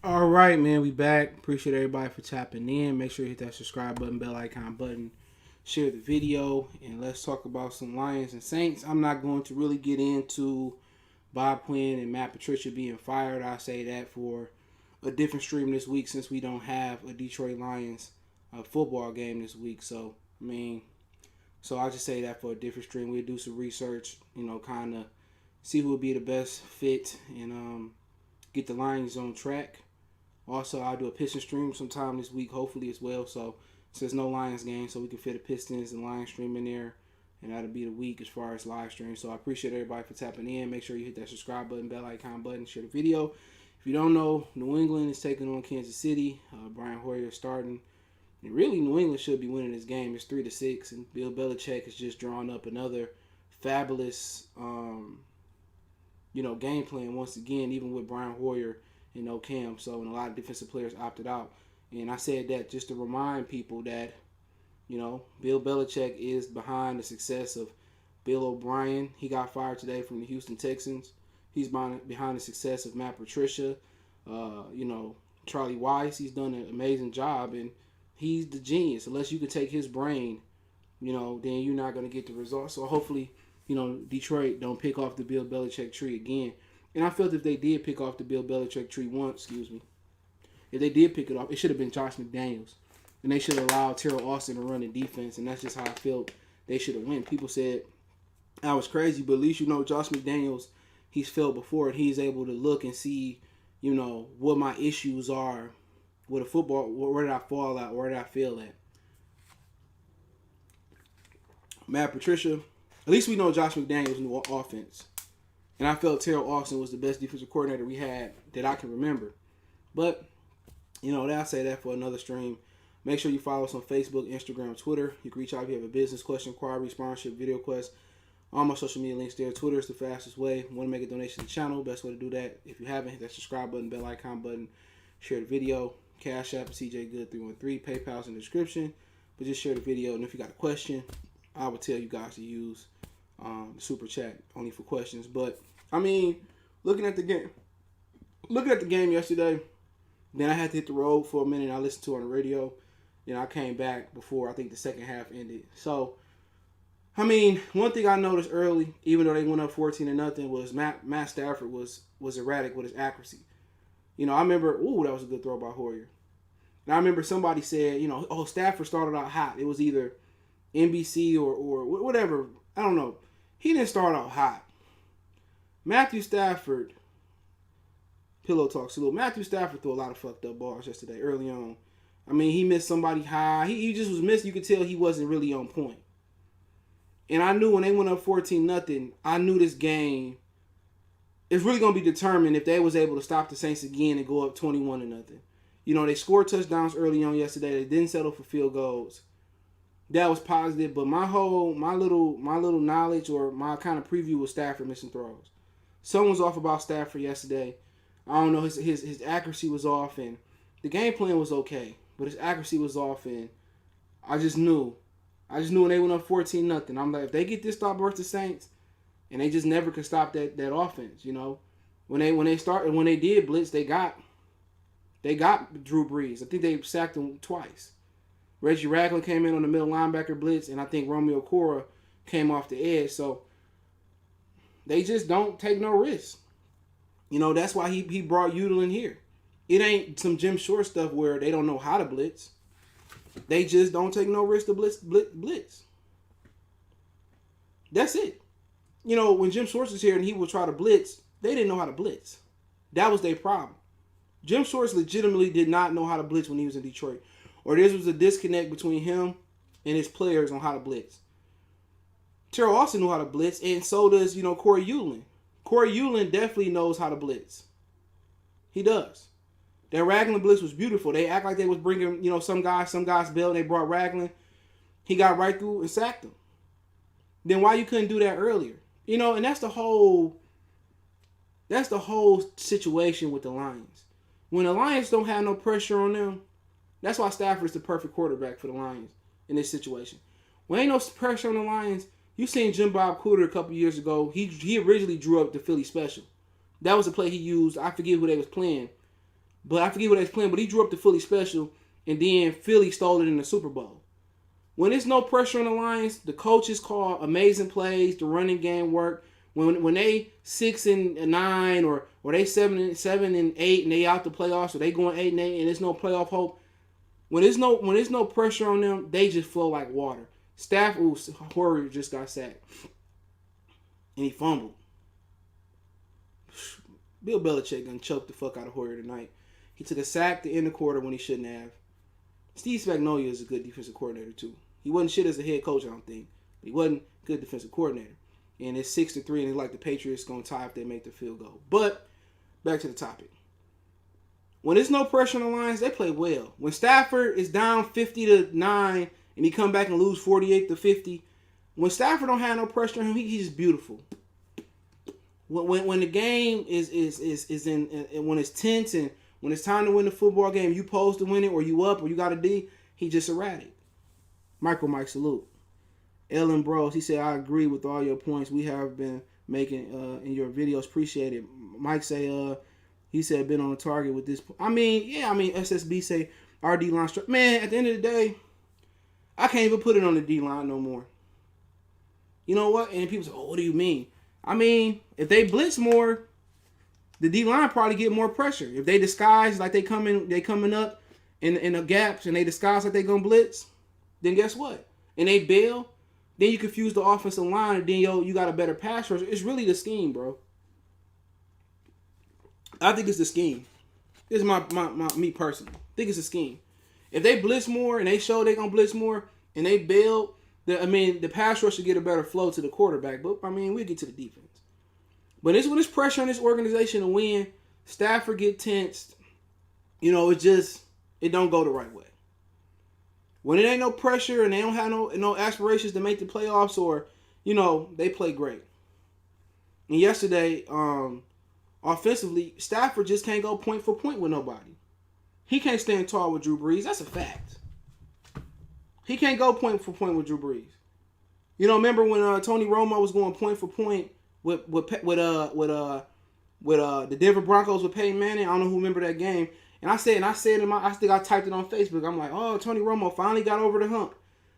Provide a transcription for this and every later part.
All right, man, we back. Appreciate everybody for tapping in. Make sure you hit that subscribe button, bell icon button, share the video, and let's talk about some Lions and Saints. I'm not going to really get into Bob Quinn and Matt Patricia being fired. I'll say that for a different stream this week since we don't have a Detroit Lions football game this week. So I'll just say that for a different stream. We'll do some research, kind of see who would be the best fit and get the Lions on track. Also, I'll do a Piston stream sometime this week, hopefully as well. So, since no Lions game, so we can fit a Pistons and Lions stream in there. And that'll be the week as far as live stream. So, I appreciate everybody for tapping in. Make sure you hit that subscribe button, bell icon button, share the video. If you don't know, New England is taking on Kansas City. Brian Hoyer is starting. And really, New England should be winning this game. It's 3-6. And Bill Belichick has just drawn up another fabulous, game plan once again, even with Brian Hoyer and no Cam. So, and a lot of defensive players opted out. And I said that just to remind people that, Bill Belichick is behind the success of Bill O'Brien. He got fired today from the Houston Texans. He's behind the success of Matt Patricia. Charlie Weiss, he's done an amazing job, and he's the genius. Unless you can take his brain, then you're not going to get the results. So hopefully, Detroit don't pick off the Bill Belichick tree again. And I felt if they did pick off the Bill Belichick tree once, if they did pick it off, it should have been Josh McDaniels. And they should have allowed Terrell Austin to run the defense. And that's just how I felt they should have won. People said I was crazy, but at least Josh McDaniels, he's failed before, and he's able to look and see, what my issues are with a football. Where did I fall at? Where did I fail at? Matt Patricia, at least we know Josh McDaniels knew offense. And I felt Terrell Austin was the best defensive coordinator we had that I can remember. But, I'll say that for another stream. Make sure you follow us on Facebook, Instagram, Twitter. You can reach out if you have a business question, inquiry, sponsorship, video request. All my social media links there. Twitter is the fastest way. Want to make a donation to the channel? Best way to do that. If you haven't, hit that subscribe button, bell icon button, share the video. Cash App, CJ Good 313. PayPal's in the description. But just share the video. And if you got a question, I would tell you guys to use super chat only for questions. But looking at the game yesterday, then I had to hit the road for a minute. I listened to it on the radio. Then I came back before I think the second half ended. So one thing I noticed early, even though they went up 14-0, was Matt Stafford was erratic with his accuracy. I remember, that was a good throw by Hoyer. And I remember somebody said, Stafford started out hot. It was either NBC or whatever. I don't know. He didn't start out hot. Matthew Stafford, pillow talk salute. Matthew Stafford threw a lot of fucked up balls yesterday early on. He missed somebody high. He just was missed. You could tell he wasn't really on point. And I knew when they went up 14-0, I knew this game is really going to be determined if they was able to stop the Saints again and go up 21-0. They scored touchdowns early on yesterday. They didn't settle for field goals. That was positive, but my little knowledge or my kind of preview was Stafford missing throws. Something was off about Stafford yesterday. I don't know, his accuracy was off, and the game plan was okay, but his accuracy was off, and I just knew when they went up 14-0. I'm like, if they get this stop versus the Saints, and they just never could stop that offense, when they did blitz, they got Drew Brees. I think they sacked him twice. Reggie Ragland came in on the middle linebacker blitz, and I think Romeo Cora came off the edge. So they just don't take no risks. That's why he brought Udall in here. It ain't some Jim Short stuff where they don't know how to blitz. They just don't take no risk to blitz. That's it. When Jim Shorts was here and he would try to blitz, they didn't know how to blitz. That was their problem. Jim Shorts legitimately did not know how to blitz when he was in Detroit. Or this was a disconnect between him and his players on how to blitz. Terrell Austin knew how to blitz, and so does, Corey Utlin. Corey Utlin definitely knows how to blitz. He does. That Ragland blitz was beautiful. They act like they was bringing, some guy's bill, and they brought Ragland. He got right through and sacked him. Then why you couldn't do that earlier? And that's the whole situation with the Lions. When the Lions don't have no pressure on them, that's why Stafford is the perfect quarterback for the Lions in this situation. When ain't no pressure on the Lions, you seen Jim Bob Cooter a couple years ago. He originally drew up the Philly special. That was a play he used. I forget who they was playing. But I forget what they was playing. But he drew up the Philly special, and then Philly stole it in the Super Bowl. When there's no pressure on the Lions, the coaches call amazing plays. The running game work. When they 6-9 or they 7-8 and they out the playoffs, or they going 8-8 and there's no playoff hope. When there's no pressure on them, they just flow like water. Stafford, Horry just got sacked, and he fumbled. Bill Belichick gonna choke the fuck out of Horry tonight. He took a sack to end the quarter when he shouldn't have. Steve Spagnuolo is a good defensive coordinator too. He wasn't shit as a head coach, I don't think, but he wasn't a good defensive coordinator. And it's 6-3, and it's like the Patriots gonna tie if they make the field goal. But back to the topic. When there's no pressure on the Lions, they play well. When Stafford is down 50-9 and he come back and lose 48-50, when Stafford don't have no pressure on him, he's just beautiful. When the game is in when it's tense and when it's time to win the football game, you supposed to win it or you up or you got a D, he just erratic. Michael Mike salute. Ellen Bros, he said, I agree with all your points we have been making in your videos. Appreciate it. Mike say he said been on the target with this. SSB say our D line struck. Man, at the end of the day, I can't even put it on the D line no more. You know what? And people say, oh, what do you mean? I mean, if they blitz more, the D line probably get more pressure. If they disguise like they coming up in the gaps and they disguise like they gonna blitz, then guess what? And they bail, then you confuse the offensive line, and then you got a better pass rush. It's really the scheme, bro. I think it's the scheme. This is my me personally. I think it's a scheme. If they blitz more and they show they gonna blitz more and they bail, the pass rush should get a better flow to the quarterback. But we'll get to the defense. But when there's pressure on this organization to win, Stafford get tensed. It don't go the right way. When it ain't no pressure and they don't have no aspirations to make the playoffs, or they play great. And yesterday, offensively, Stafford just can't go point for point with nobody. He can't stand tall with Drew Brees. That's a fact. He can't go point for point with Drew Brees. Remember when Tony Romo was going point for point with the Denver Broncos with Peyton Manning? I don't know who remember that game. And I think I typed it on Facebook. I'm like, oh, Tony Romo finally got over the hump.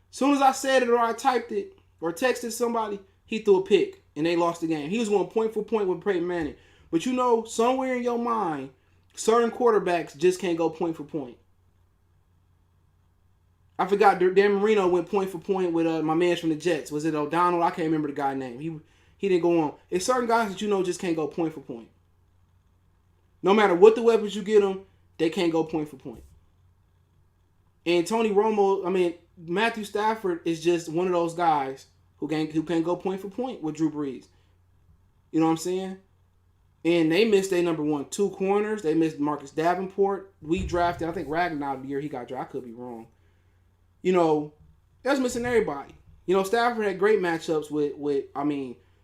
As soon as I said it or I typed it or texted somebody, he threw a pick and they lost the game. He was going point for point with Peyton Manning. But somewhere in your mind, certain quarterbacks just can't go point for point. I forgot Dan Marino went point for point with my man from the Jets. Was it O'Donnell? I can't remember the guy's name. He didn't go on. It's certain guys that just can't go point for point. No matter what the weapons you get them, they can't go point for point. And Tony Romo, Matthew Stafford is just one of those guys who can't go point for point with Drew Brees. You know what I'm saying? And they missed their number 1, 2 corners. They missed Marcus Davenport. We drafted, I think Ragnar the year he got drafted. I could be wrong. That's missing everybody. Stafford had great matchups with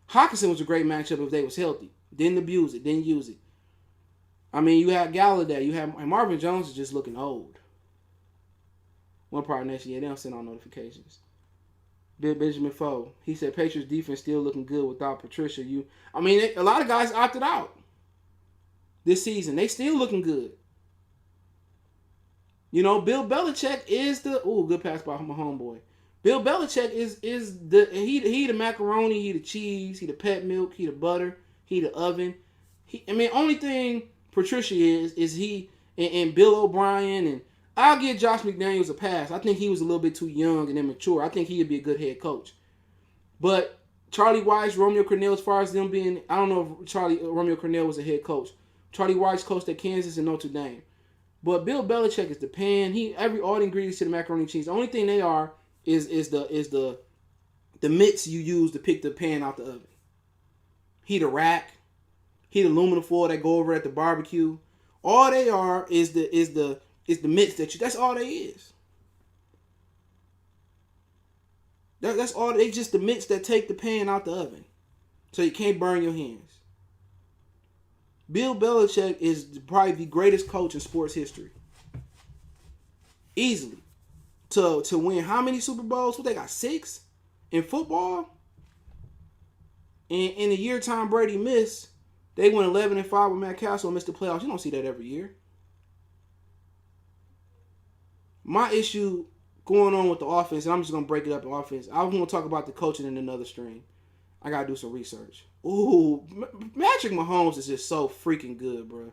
Hawkinson was a great matchup if they was healthy. Didn't abuse it, didn't use it. You had Galladay. And Marvin Jones is just looking old. One part next year, they don't send out notifications. Benjamin Foe, he said Patriots defense still looking good without Patricia. A lot of guys opted out this season. They still looking good. Bill Belichick is good pass by my homeboy. Bill Belichick is he the macaroni, he the cheese, he the pet milk, he the butter, he the oven. Only thing Patricia is he and Bill O'Brien, and I'll give Josh McDaniels a pass. I think he was a little bit too young and immature. I think he'd be a good head coach. But Charlie Weiss, Romeo Cornell, as far as them being, I don't know if Romeo Cornell was a head coach. Charlie Weiss coached at Kansas and Notre Dame. But Bill Belichick is the pan. All the ingredients to the macaroni and cheese. The only thing they are is the mitts you use to pick the pan out the oven. He the rack. He the aluminum foil that go over at the barbecue. All they are is the mitts that's all they is. That's all they just the mitts that take the pan out the oven. So you can't burn your hands. Bill Belichick is probably the greatest coach in sports history. Easily. To win how many Super Bowls? What they got, 6? In football? In the year Tom Brady missed, they went 11-5 with Matt Castle and missed the playoffs. You don't see that every year. My issue going on with the offense, and I'm just gonna break it up in offense. I want to talk about the coaching in another stream. I gotta do some research. Ooh, Patrick Mahomes is just so freaking good, bro.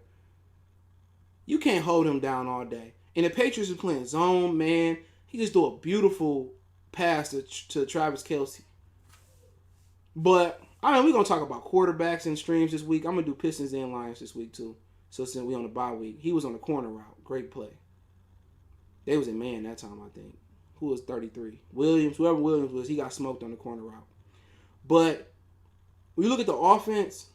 You can't hold him down all day. And the Patriots are playing zone, man. He just do a beautiful pass to Travis Kelce. But I mean, we're gonna talk about quarterbacks and streams this week. I'm gonna do Pistons and Lions this week too. So since we on the bye week, he was on the corner route. Great play. They was in man that time, I think. Who was 33? Williams. Whoever Williams was, he got smoked on the corner route. But when you look at the offense,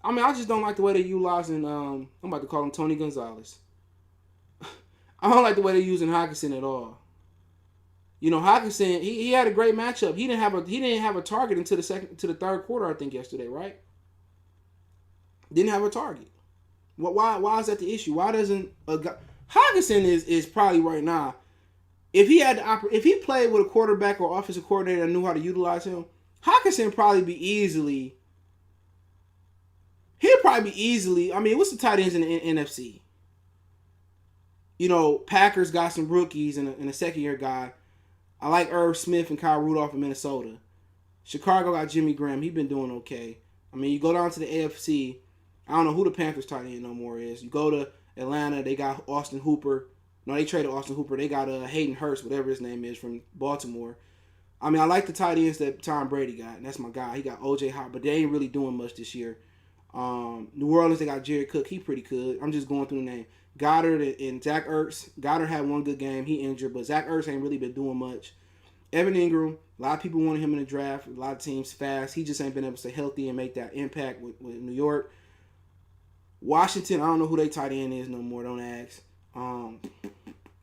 I mean, I just don't like the way they're utilizing. I'm about to call him Tony Gonzalez. I don't like the way they're using Hockenson at all. You know, Hockenson, he had a great matchup. He didn't have a target until the third quarter, I think, yesterday, right? Didn't have a target. Why is that the issue? Why doesn't a guy Hockenson is probably right now, if he played with a quarterback or offensive coordinator that knew how to utilize him, Hockenson probably be easily. He'll probably be easily. I mean, what's the tight ends in the NFC? You know, Packers got some rookies and a second year guy. I like Irv Smith and Kyle Rudolph in Minnesota. Chicago got Jimmy Graham. He's been doing okay. I mean, you go down to the AFC. I don't know who the Panthers tight end no more is. You go to Atlanta. They got Austin Hooper. No, they traded Austin Hooper. They got Hayden Hurst, whatever his name is, from Baltimore. I mean, I like the tight ends that Tom Brady got. And that's my guy. He got O.J. Howard, but they ain't really doing much this year. New Orleans, they got Jared Cook. He pretty good. I'm just going through the name. Goddard and Zach Ertz. Goddard had one good game. He injured, but Zach Ertz ain't really been doing much. Evan Ingram, a lot of people wanted him in the draft. A lot of teams fast. He just ain't been able to stay healthy and make that impact with New York. Washington, I don't know who they tight end is no more. Don't ask.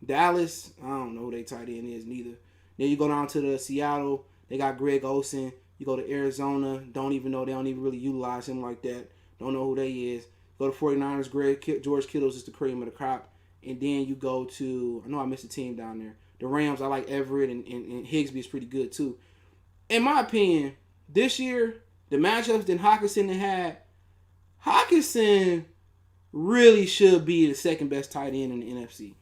Dallas, I don't know who they tight end is neither. Then you go down to the Seattle. They got Greg Olsen. You go to Arizona. Don't even know. They don't even really utilize him like that. Don't know who they is. Go to 49ers. George Kittle's is the cream of the crop. And then you go to, I know I missed a team down there. The Rams, I like Everett, and Higsby is pretty good too. In my opinion, this year, the matchups that Hockenson had, Hockenson really should be the second best tight end in the NFC.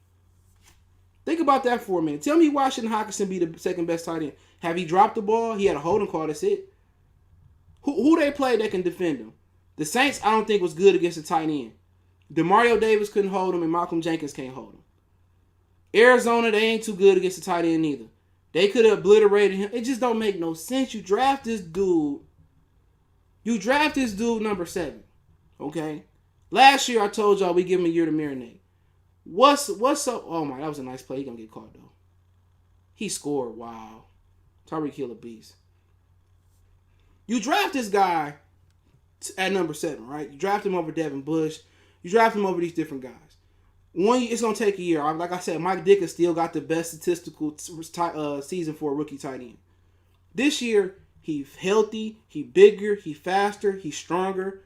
Think about that for a minute. Tell me why shouldn't Hockenson be the second best tight end? Have he dropped the ball? He had a holding call, that's it. Who they played that can defend him? The Saints, I don't think, was good against the tight end. DeMario Davis couldn't hold him, and Malcolm Jenkins can't hold him. Arizona, they ain't too good against the tight end either. They could have obliterated him. It just don't make no sense. You draft this dude. You draft this dude number 7. Okay? Last year I told y'all we give him a year to marinate. What's up? Oh my, that was a nice play. He gonna get caught though. He scored. Wow. Tyreek Hill a beast. You draft this guy at number 7, right? You draft him over Devin Bush. You draft him over these different guys. It's going to take a year. Like I said, Mike Ditka still got the best statistical season for a rookie tight end. This year, he's healthy, he bigger, he faster, he's stronger.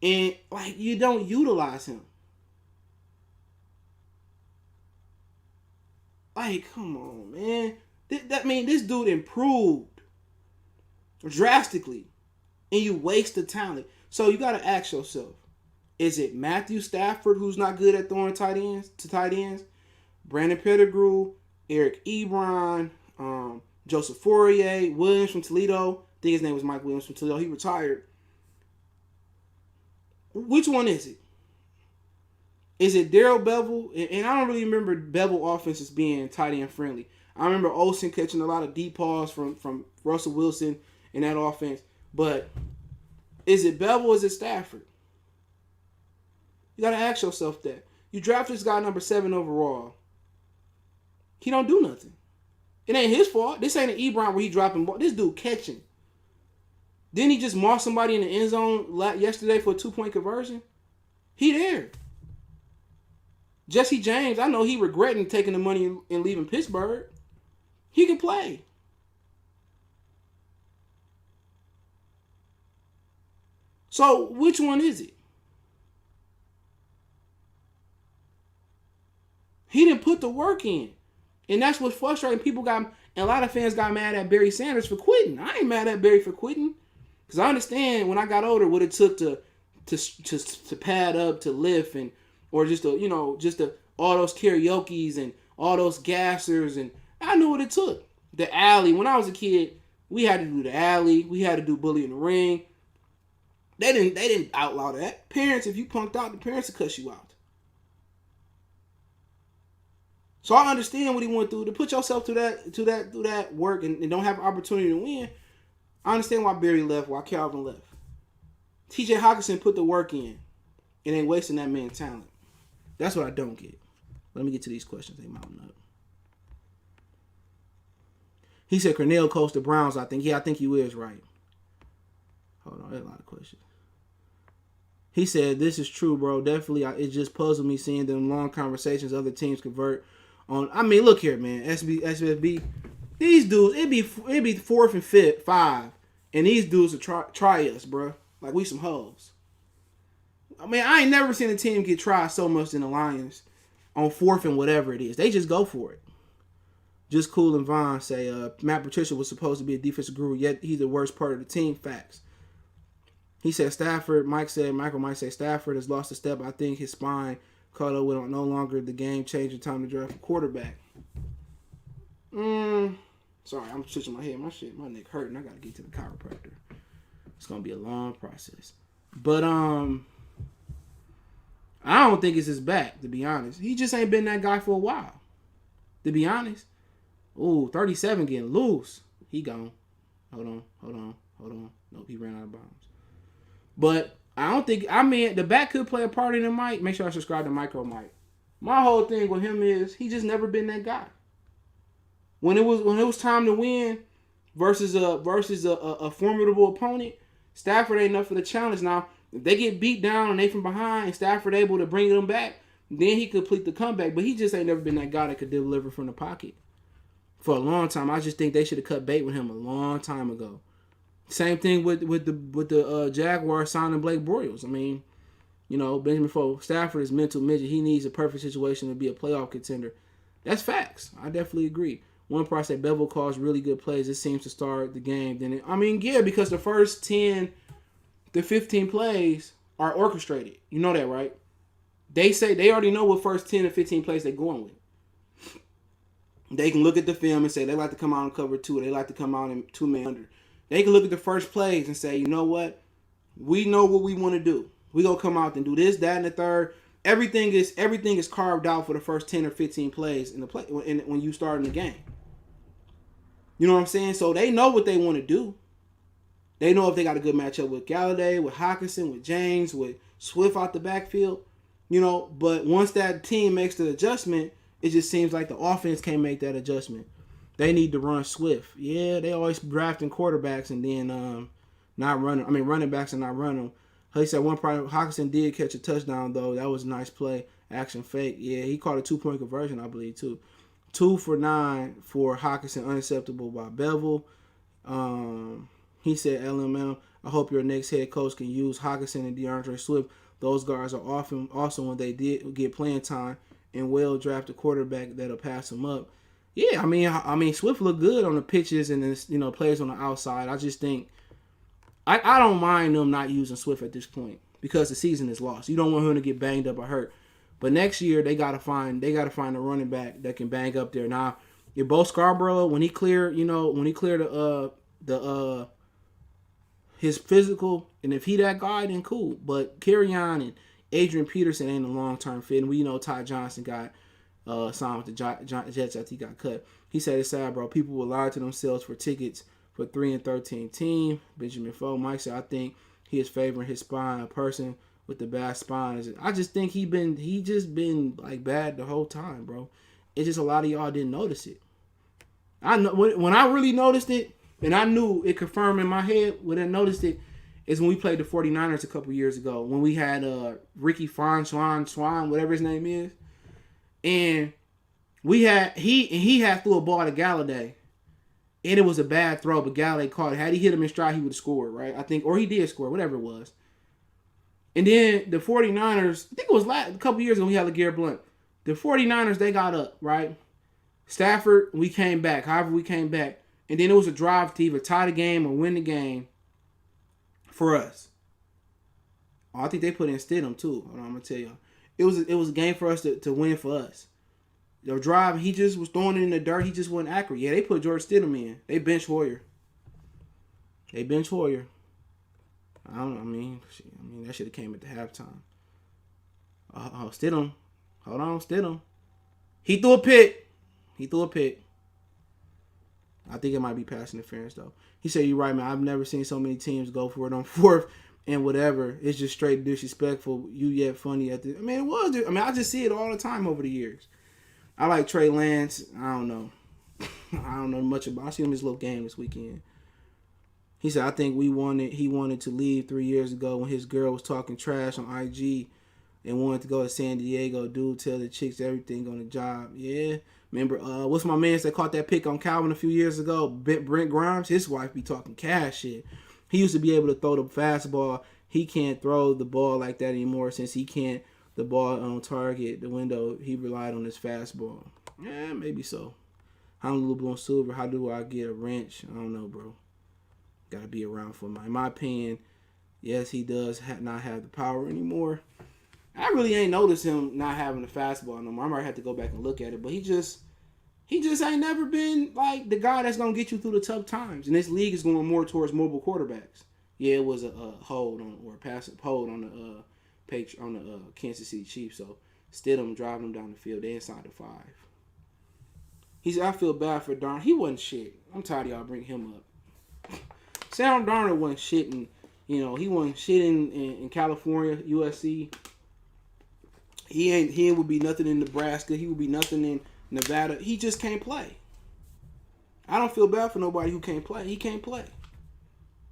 And, like, you don't utilize him. Like, come on, man. This dude improved drastically. And you waste the talent. So you got to ask yourself, is it Matthew Stafford who's not good at throwing tight ends? Brandon Pettigrew, Eric Ebron, Joseph Fourier, Williams from Toledo. I think his name was Mike Williams from Toledo. He retired. Which one is it? Is it Darrell Bevel? And I don't really remember Bevel offenses being tight end friendly. I remember Olsen catching a lot of deep balls from Russell Wilson in that offense. But is it Bevel or is it Stafford? You got to ask yourself that. You draft this guy number 7 overall. He don't do nothing. It ain't his fault. This ain't an Ebron where he dropping ball. This dude catching. Didn't he just mark somebody in the end zone yesterday for a 2-point conversion? He there. Jesse James, I know he regretting taking the money and leaving Pittsburgh. He can play. So, which one is it? He didn't put the work in. And that's what's frustrating. And a lot of fans got mad at Barry Sanders for quitting. I ain't mad at Barry for quitting. Because I understand when I got older what it took to pad up, to lift, or just to all those karaoke's and all those gassers, and I knew what it took. The alley. When I was a kid, we had to do the alley. We had to do bully in the ring. They didn't outlaw that. Parents, if you punked out, the parents would cuss you out. So I understand what he went through to put yourself through that work and don't have an opportunity to win. I understand why Barry left, why Calvin left. T.J. Hawkinson put the work in and ain't wasting that man's talent. That's what I don't get. Let me get to these questions. They mounting up. He said Cornell coached the Browns, I think. Yeah, I think you is right. Hold on, there's a lot of questions. He said, this is true, bro. Definitely, it just puzzled me seeing them long conversations other teams convert on. I mean, look here, man. SBB, these dudes, it'd be 4th and 5, and these dudes would try us, bro. Like we some hoes. I mean, I ain't never seen a team get tried so much in the Lions on 4th and whatever it is. They just go for it. Just Cool and Vaughn say, Matt Patricia was supposed to be a defensive guru, yet he's the worst part of the team. Facts. He said Stafford, Michael might say Stafford has lost a step. I think his spine caught up with no longer the game-changing time to draft a quarterback. Sorry, I'm switching my head. My neck hurting. I got to get to the chiropractor. It's going to be a long process. But, I don't think it's his back, to be honest. He just ain't been that guy for a while, to be honest. Ooh, 37 getting loose. He gone. Hold on. Nope, he ran out of bounds. But I don't think, the back could play a part in it, Mike. Make sure I subscribe to Micro Mike. My whole thing with him is he just never been that guy. When it was time to win versus a formidable opponent, Stafford ain't enough for the challenge. Now, if they get beat down and they from behind and Stafford able to bring them back, then he complete the comeback. But he just ain't never been that guy that could deliver from the pocket for a long time. I just think they should have cut bait with him a long time ago. Same thing with the Jaguars signing Blake Bortles. I mean, Benjamin Foe, Stafford is mental midget. He needs a perfect situation to be a playoff contender. That's facts. I definitely agree. One part said Bevel calls really good plays. It seems to start the game. Because the first 10 to 15 plays are orchestrated. You know that, right? They say they already know what first 10 to 15 plays they're going with. They can look at the film and say they like to come out in cover 2. They like to come out in 2-man under. They can look at the first plays and say, you know what? We know what we want to do. We gonna come out and do this, that, and the third. Everything is carved out for the first 10 or 15 plays in the play when you start in the game. You know what I'm saying? So they know what they want to do. They know if they got a good matchup with Galladay, with Hawkinson, with James, with Swift out the backfield. But once that team makes the adjustment, it just seems like the offense can't make that adjustment. They need to run Swift. Yeah, they always drafting quarterbacks and then not running. Running backs and not running them. He said one part, Hawkinson did catch a touchdown, though. That was a nice play. Action fake. Yeah, he caught a 2-point conversion, I believe, too. 2 for 9 for Hawkinson, unacceptable by Bevel. He said, LML, I hope your next head coach can use Hawkinson and DeAndre Swift. Those guys are often also when they did get playing time and well draft a quarterback that'll pass them up. Yeah, Swift looked good on the pitches and then, players on the outside. I just think I don't mind them not using Swift at this point because the season is lost. You don't want him to get banged up or hurt. But next year they gotta find a running back that can bang up there. Now, if Bo Scarborough, when he cleared his physical, and if he that guy, then cool. But Kerryon and Adrian Peterson ain't a long-term fit. And we know Ty Johnson got signed with the Jets after he got cut. He said it's sad, bro. People will lie to themselves for tickets for 3-13 team. Benjamin Foe, Mike said, I think he is favoring his spine. A person with the bad spine. I just think he just been like bad the whole time, bro. It's just a lot of y'all didn't notice it. I know when I really noticed it, and I knew it confirmed in my head when I noticed it, is when we played the 49ers a couple years ago. When we had Ricky Swan, whatever his name is. And he had threw a ball to Galladay. And it was a bad throw, but Galladay caught it. Had he hit him in stride, he would have scored, right? I think, or he did score, whatever it was. And then the 49ers, I think it was a couple years ago, we had LeGarrette Blount. The 49ers, they got up, right? Stafford, we came back. However, we came back. And then it was a drive to either tie the game or win the game for us. Oh, I think they put in Stidham, too. Hold on, I'm going to tell y'all. It was a game for us to win for us. the drive, he just was throwing it in the dirt. He just wasn't accurate. Yeah, they put George Stidham in. They bench Hoyer. I don't know. I mean, that should have came at the halftime. Stidham. Hold on, Stidham. He threw a pick. I think it might be pass interference, though. He said, you're right, man. I've never seen so many teams go for it on fourth and whatever. It's just straight disrespectful. You yet funny at the... I mean, it was. I mean, I just see it all the time over the years. I like Trey Lance. I don't know. I don't know much about... I see him in his little game this weekend. He said, I think he wanted to leave 3 years ago when his girl was talking trash on IG and wanted to go to San Diego. Dude, tell the chicks everything on the job. Yeah. Remember, what's my man that caught that pick on Calvin a few years ago? Brent Grimes, his wife be talking cash shit. He used to be able to throw the fastball. He can't throw the ball like that anymore since he can't the ball on target, the window. He relied on his fastball. Yeah, maybe so. Honolulu Blue and Silver, how do I get a wrench? I don't know, bro. Got to be around for in my opinion, yes, he does not have the power anymore. I really ain't noticed him not having the fastball no more. I might have to go back and look at it, but he just ain't never been like the guy that's gonna get you through the tough times. And this league is going more towards mobile quarterbacks. Yeah, it was a hold on or a passive hold on the Kansas City Chiefs. So Stidham driving him down the field. They inside the 5. He said, I feel bad for Darnold. He wasn't shit. I'm tired of y'all bring him up. Sam Darnold wasn't shitting. He wasn't shitting in California, USC. He would be nothing in Nebraska. He would be nothing in Nevada. He just can't play. I don't feel bad for nobody who can't play. He can't play.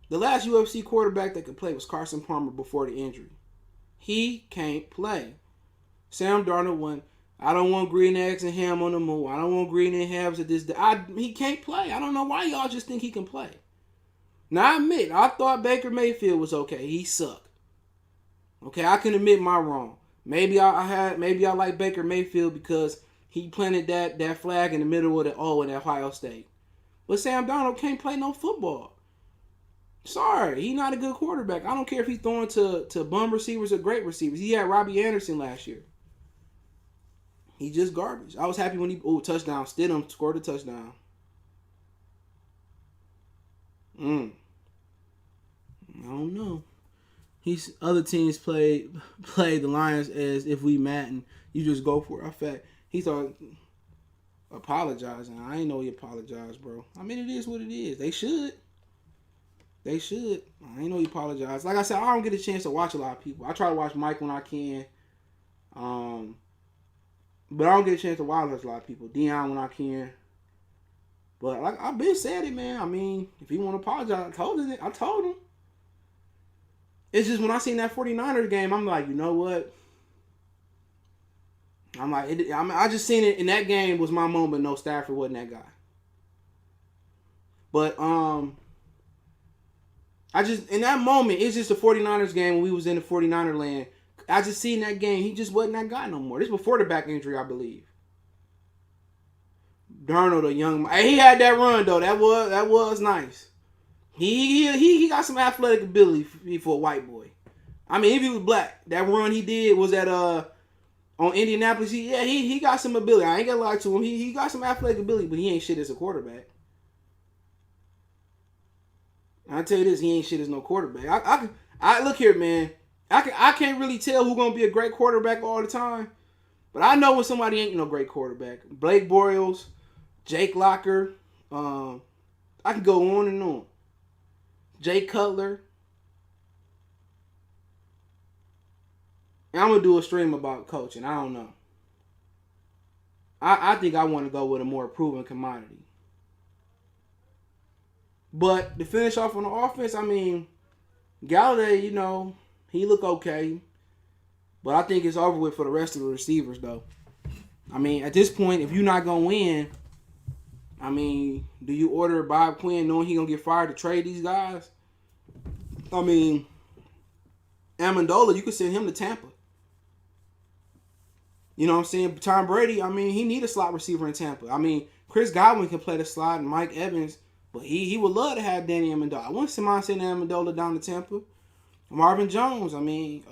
The last UFC quarterback that could play was Carson Palmer before the injury. He can't play. Sam Darnold won. I don't want green eggs and ham on the moon. I don't want green and hams at this. He can't play. I don't know why y'all just think he can play. Now, I admit, I thought Baker Mayfield was okay. He sucked. Okay, I can admit my wrong. Maybe I like Baker Mayfield because he planted that flag in the middle of the O in Ohio State. But Sam Darnold can't play no football. Sorry, he's not a good quarterback. I don't care if he's throwing to bum receivers or great receivers. He had Robbie Anderson last year. He just garbage. I was happy when touchdown. Stidham scored a touchdown. I don't know. Other teams play the Lions as if we Madden. You just go for it. In fact, he thought apologizing. I ain't know he apologized, bro. I mean, it is what it is. They should. I ain't know he apologized. Like I said, I don't get a chance to watch a lot of people. I try to watch Mike when I can. But I don't get a chance to watch a lot of people. Deion when I can. But like I've been said it, man. I mean, if he want to apologize, I told him. It's just when I seen that 49ers game, I'm like, you know what? I'm like, I just seen it in that game was my moment. No, Stafford wasn't that guy. But in that moment, it's just a 49ers game when we was in the 49er land. I just seen that game. He just wasn't that guy no more. This was before the back injury, I believe. Darnold, a young, he had that run though. That was nice. He got some athletic ability for a white boy. I mean, if he was black, that run he did was at on Indianapolis. He got some ability. I ain't gonna lie to him. He got some athletic ability, but he ain't shit as a quarterback. I tell you this, he ain't shit as no quarterback. I look here, man. I can't really tell who's gonna be a great quarterback all the time, but I know when somebody ain't no great quarterback. Blake Bortles, Jake Locker, I can go on and on. Jay Cutler. And I'm gonna do a stream about coaching. I don't know. I think I want to go with a more proven commodity. But to finish off on the offense, I mean, Galladay, he look okay. But I think it's over with for the rest of the receivers, though. I mean, at this point, if you're not going to win, I mean, do you order Bob Quinn knowing he's going to get fired to trade these guys? I mean, Amendola, you could send him to Tampa. You know what I'm saying? Tom Brady, I mean, he need a slot receiver in Tampa. I mean, Chris Godwin can play the slot and Mike Evans, but he would love to have Danny Amendola. I wouldn't mind sending Amendola down to Tampa. Marvin Jones, I mean,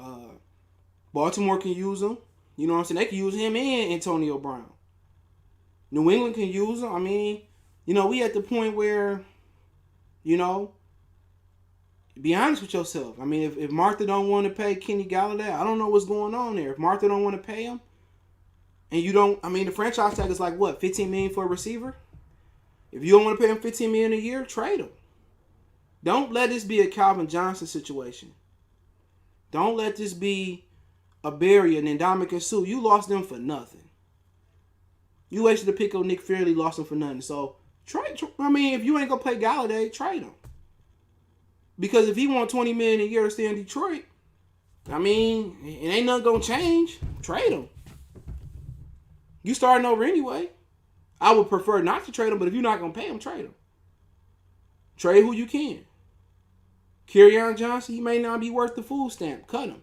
Baltimore can use him. You know what I'm saying? They can use him and Antonio Brown. New England can use him. I mean, we at the point where, you know, be honest with yourself. I mean, if Martha don't want to pay Kenny Galladay, I don't know what's going on there. If Martha don't want to pay him, and you don't, I mean, the franchise tag is like what, $15 million for a receiver? If you don't want to pay him $15 million a year, trade him. Don't let this be a Calvin Johnson situation. Don't let this be a Barry and Ndamukong Suh. You lost them for nothing. You wasted a pick on Nick Fairley, lost him for nothing. So, trade. I mean, if you ain't going to pay Galladay, trade him. Because if he want $20 million a year to stay in Detroit, I mean, it ain't nothing going to change. Trade him. You starting over anyway. I would prefer not to trade him, but if you're not going to pay him, trade him. Trade who you can. Kerryon Johnson, he may not be worth the food stamp. Cut him.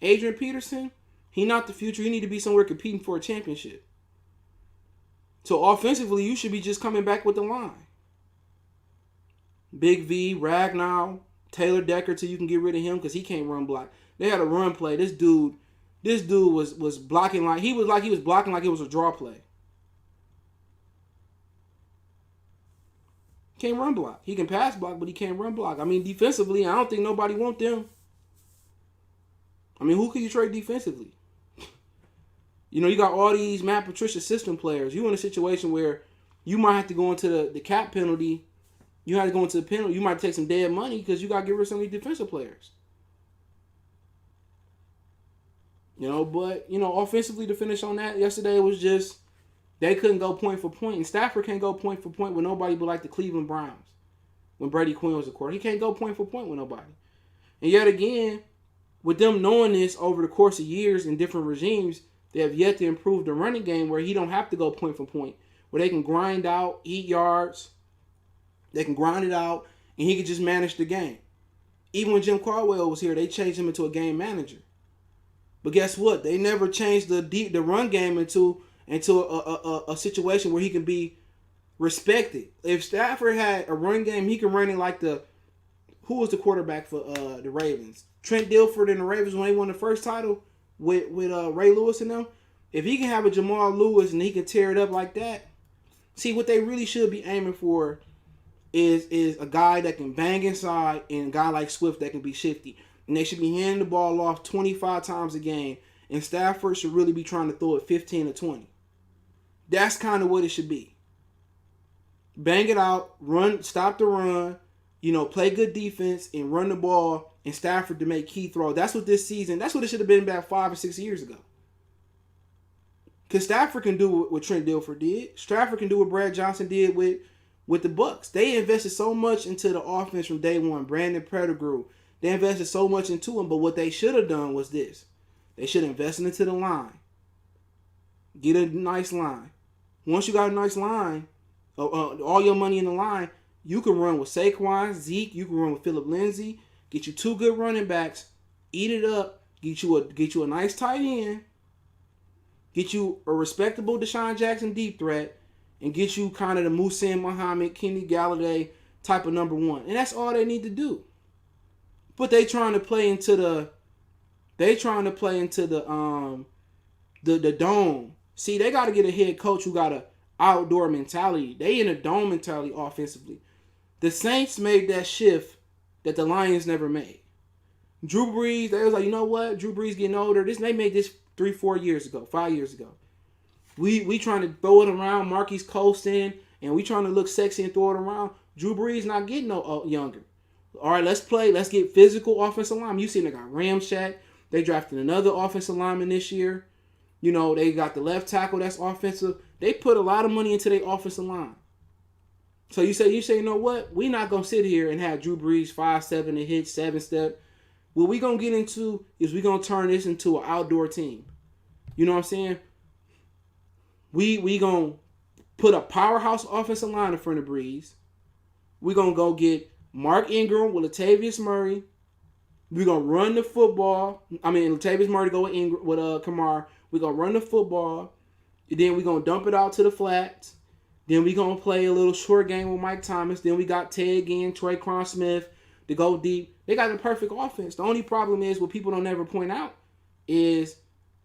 Adrian Peterson, he not the future. He need to be somewhere competing for a championship. So offensively, you should be just coming back with the line. Big V, Ragnow, Taylor Decker till you can get rid of him because he can't run block. They had a run play. This dude was blocking like he was blocking like it was a draw play. Can't run block. He can pass block, but he can't run block. I mean, defensively, I don't think nobody want them. I mean, who can you trade defensively? You got all these Matt Patricia system players. You in a situation where you might have to go into the cap penalty. You have to go into the penalty. You might take some dead money because you got to get rid of some of these defensive players. But, offensively to finish on that, yesterday it was just, they couldn't go point for point. And Stafford can't go point for point with nobody but like the Cleveland Browns when Brady Quinn was the quarterback. He can't go point for point with nobody. And yet again, with them knowing this over the course of years in different regimes, they have yet to improve the running game where he don't have to go point for point, where they can grind out, eat yards. They can grind it out, and he can just manage the game. Even when Jim Caldwell was here, they changed him into a game manager. But guess what? They never changed the run game into a situation where he can be respected. If Stafford had a run game, he can run it like who was the quarterback for the Ravens? Trent Dilfer and the Ravens when they won the first title with Ray Lewis and them. If he can have a Jamal Lewis and he can tear it up like that, see what they really should be aiming for is a guy that can bang inside and a guy like Swift that can be shifty. And they should be handing the ball off 25 times a game. And Stafford should really be trying to throw it 15 or 20. That's kind of what it should be. Bang it out, run, stop the run, play good defense and run the ball and Stafford to make key throws. That's what this season, that's what it should have been back 5 or 6 years ago. Because Stafford can do what Trent Dilfer did. Stafford can do what Brad Johnson did with the Bucks. They invested so much into the offense from day one. Brandon Pettigrew. They invested so much into him. But what they should have done was this. They should have invested into the line. Get a nice line. Once you got a nice line, all your money in the line, you can run with Saquon, Zeke. You can run with Phillip Lindsay. Get you 2 good running backs. Eat it up. Get you a nice tight end. Get you a respectable Deshaun Jackson deep threat. And get you kind of the Muhsin Muhammad, Kenny Galladay type of number one. And that's all they need to do. But they trying to play into the dome. See, they got to get a head coach who got a outdoor mentality. They in a dome mentality offensively. The Saints made that shift that the Lions never made. Drew Brees, they was like, you know what? Drew Brees getting older. They made this 3-4 years ago, 5 years ago. We trying to throw it around, Marquise Colston, and we trying to look sexy and throw it around. Drew Brees not getting no younger. All right, let's play. Let's get physical offensive linemen. You seen they got Ramchak. They drafted another offensive lineman this year. They got the left tackle that's offensive. They put a lot of money into their offensive line. So you say, you know what? We're not going to sit here and have Drew Brees 5-7 and hit 7-step. What we going to get into is we going to turn this into an outdoor team. You know what I'm saying? We going to put a powerhouse offensive line in front of Brees. We're going to go get Mark Ingram with Latavius Murray. We're going to run the football. Latavius Murray go with Kamara. We're going to run the football. And then we're going to dump it out to the flats. Then we're going to play a little short game with Mike Thomas. Then we got Ted again, Traquan Smith to go deep. They got the perfect offense. The only problem is what people don't ever point out is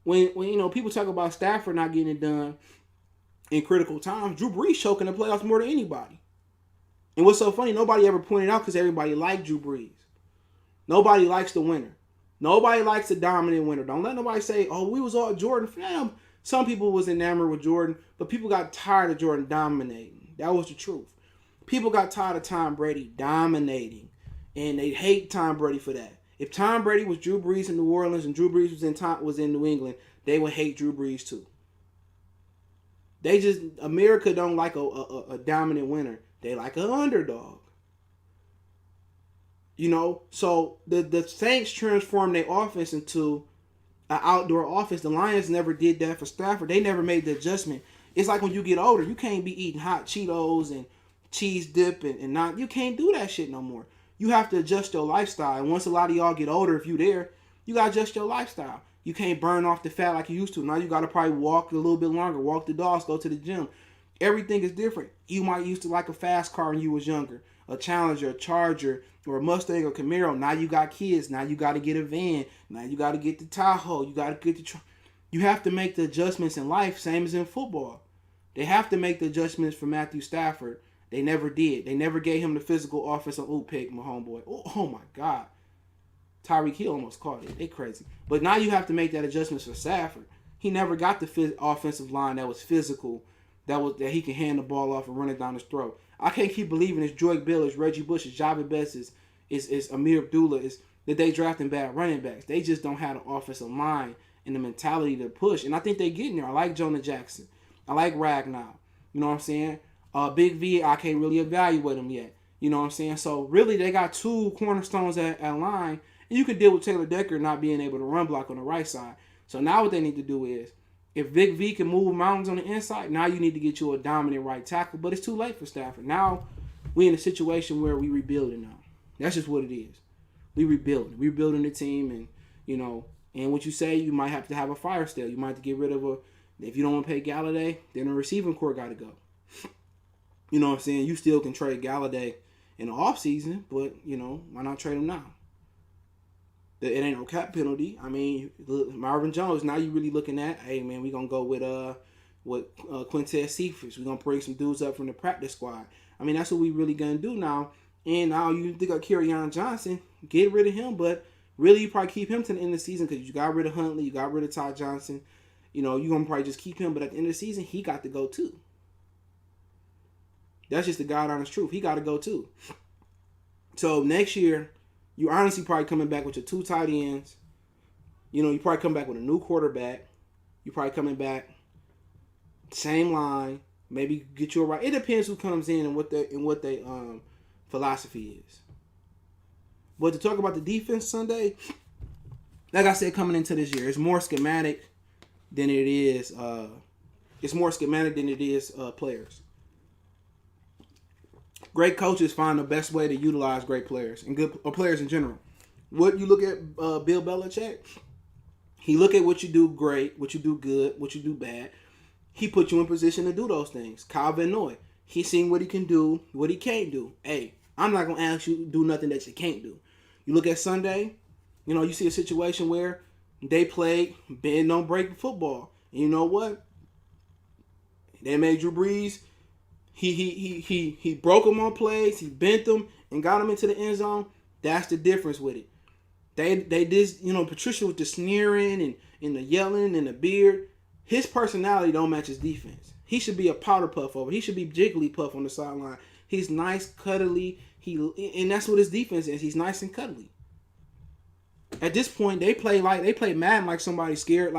when people talk about Stafford not getting it done, in critical times. Drew Brees choking the playoffs more than anybody. And what's so funny, nobody ever pointed out because everybody liked Drew Brees. Nobody likes the winner. Nobody likes the dominant winner. Don't let nobody say, oh, we was all Jordan fam. Some people was enamored with Jordan, but people got tired of Jordan dominating. That was the truth. People got tired of Tom Brady dominating, and they hate Tom Brady for that. If Tom Brady was Drew Brees in New Orleans and Drew Brees was in New England, they would hate Drew Brees too. America don't like a dominant winner. They like an underdog. You know, so the Saints transformed their offense into an outdoor offense. The Lions never did that for Stafford. They never made the adjustment. It's like when you get older, you can't be eating hot Cheetos and cheese dip and not. You can't do that shit no more. You have to adjust your lifestyle. And once a lot of y'all get older, if you there, you got to adjust your lifestyle. You can't burn off the fat like you used to. Now you got to probably walk a little bit longer, walk the dogs, go to the gym. Everything is different. You might used to like a fast car when you was younger, a Challenger, a Charger, or a Mustang or Camaro. Now you got kids. Now you got to get a van. Now you got to get the Tahoe. You got to get the You have to make the adjustments in life, same as in football. They have to make the adjustments for Matthew Stafford. They never did. They never gave him the physical offensive pick, my homeboy. Oh my God. Tyreek Hill almost caught it. They crazy. But now you have to make that adjustments for Stafford. He never got the offensive line that was physical, that he can hand the ball off and run it down his throat. I can't keep believing it's Joy Bill, it's Reggie Bush, it's Javi Best, is Amir Abdullah, that they drafting bad running backs. They just don't have the offensive line and the mentality to push. And I think they getting there. I like Jonah Jackson. I like Ragnow. You know what I'm saying? Big V, I can't really evaluate him yet. You know what I'm saying? So really, they got two cornerstones at line. And you can deal with Taylor Decker not being able to run block on the right side. So now what they need to do is, if Vic V can move mountains on the inside, now you need to get you a dominant right tackle. But it's too late for Stafford. Now we in a situation where we rebuilding now. That's just what it is. We rebuilding. We rebuilding the team, and you know, and what you say, you might have to have a fire sale. You might have to get rid of if you don't want to pay Galladay, then the receiving core got to go. You know what I'm saying? You still can trade Galladay in the offseason, but you know, why not trade him now? It ain't no cap penalty. I mean, Marvin Jones, now you really looking at, hey, man, we going to go with Quintez Cephas. We're going to bring some dudes up from the practice squad. I mean, that's what we really going to do now. And now you think of Kerryon Johnson, get rid of him, but really you probably keep him to the end of the season because you got rid of Huntley, you got rid of Todd Johnson. You know, you're going to probably just keep him, but at the end of the season, he got to go too. That's just the God honest truth. He got to go too. So next year, you honestly probably coming back with your two tight ends. You know, you probably come back with a new quarterback. You probably coming back same line. Maybe get you a right. It depends who comes in and what their philosophy is. But to talk about the defense Sunday, like I said, coming into this year, it's more schematic than it is. Players. Great coaches find the best way to utilize great players and good players in general. What you look at Bill Belichick, he look at what you do great, what you do good, what you do bad. He put you in position to do those things. Kyle Van Noy, he seen what he can do, what he can't do. Hey, I'm not going to ask you to do nothing that you can't do. You look at Sunday, you know, you see a situation where they played bend don't break football. And you know what? They made Drew Brees. He broke them on plays. He bent them and got them into the end zone. That's the difference with it. They did, you know, Patricia with the sneering and the yelling and the beard. His personality don't match his defense. He should be a powder puff over. He should be Jigglypuff on the sideline. He's nice, cuddly. And that's what his defense is. He's nice and cuddly. At this point, they play Madden like somebody scared,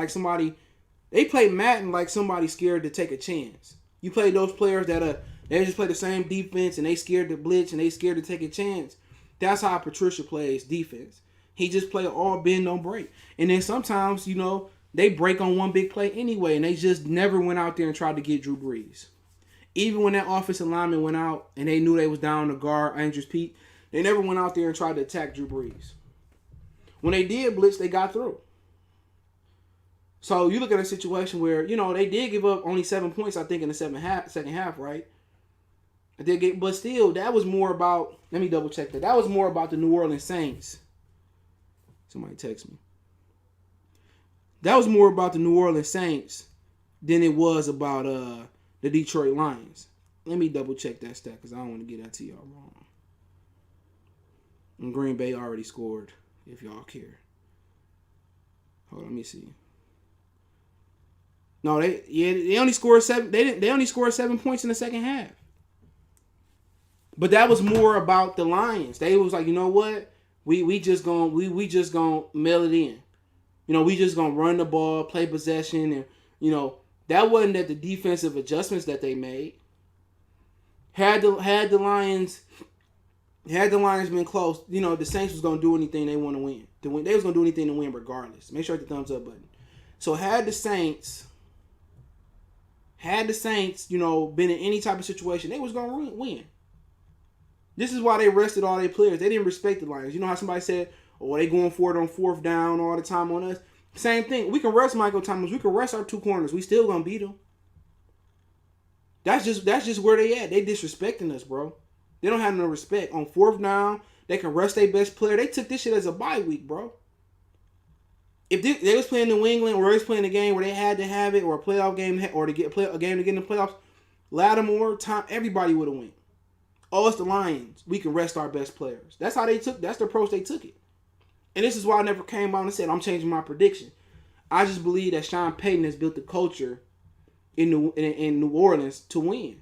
They play Madden like somebody scared to take a chance. You play those players that they just play the same defense and they scared to blitz and they scared to take a chance. That's how Patricia plays defense. He just play all bend, don't break. And then sometimes, you know, they break on one big play anyway, and they just never went out there and tried to get Drew Brees. Even when that offensive lineman went out and they knew they was down to guard Andrews Pete, they never went out there and tried to attack Drew Brees. When they did blitz, they got through. So you look at a situation where, you know, they did give up only 7 points, I think, in the second half, right? But still, that was more about, let me double check that. That was more about the New Orleans Saints. Somebody text me. That was more about the New Orleans Saints than it was about the Detroit Lions. Let me double check that stat because I don't want to get that to y'all wrong. And Green Bay already scored, if y'all care. Hold on, let me see. No, they only scored 7. They only scored 7 points in the second half. But that was more about the Lions. They was like, you know what? We just gonna mail it in. You know, we just gonna run the ball, play possession, and you know that wasn't at the defensive adjustments that they made. Had the Lions been close, you know, the Saints was gonna do anything they want to win. They was gonna do anything to win regardless. Make sure you hit the thumbs up button. So had the Saints, you know, been in any type of situation, they was gonna win. This is why they rested all their players. They didn't respect the Lions. You know how somebody said, "Oh, they going for it on fourth down all the time on us." Same thing. We can rest Michael Thomas. We can rest our two corners. We still gonna beat them. That's just where they at. They disrespecting us, bro. They don't have no respect. On fourth down, they can rest their best player. They took this shit as a bye week, bro. If they was playing New England or they was playing a game where they had to have it, or a playoff game, or a game to get in the playoffs, Lattimore, Tom, everybody would have won. Oh, it's the Lions. We can rest our best players. That's how they took. That's the approach they took it. And this is why I never came out and said I'm changing my prediction. I just believe that Sean Payton has built the culture in New Orleans to win.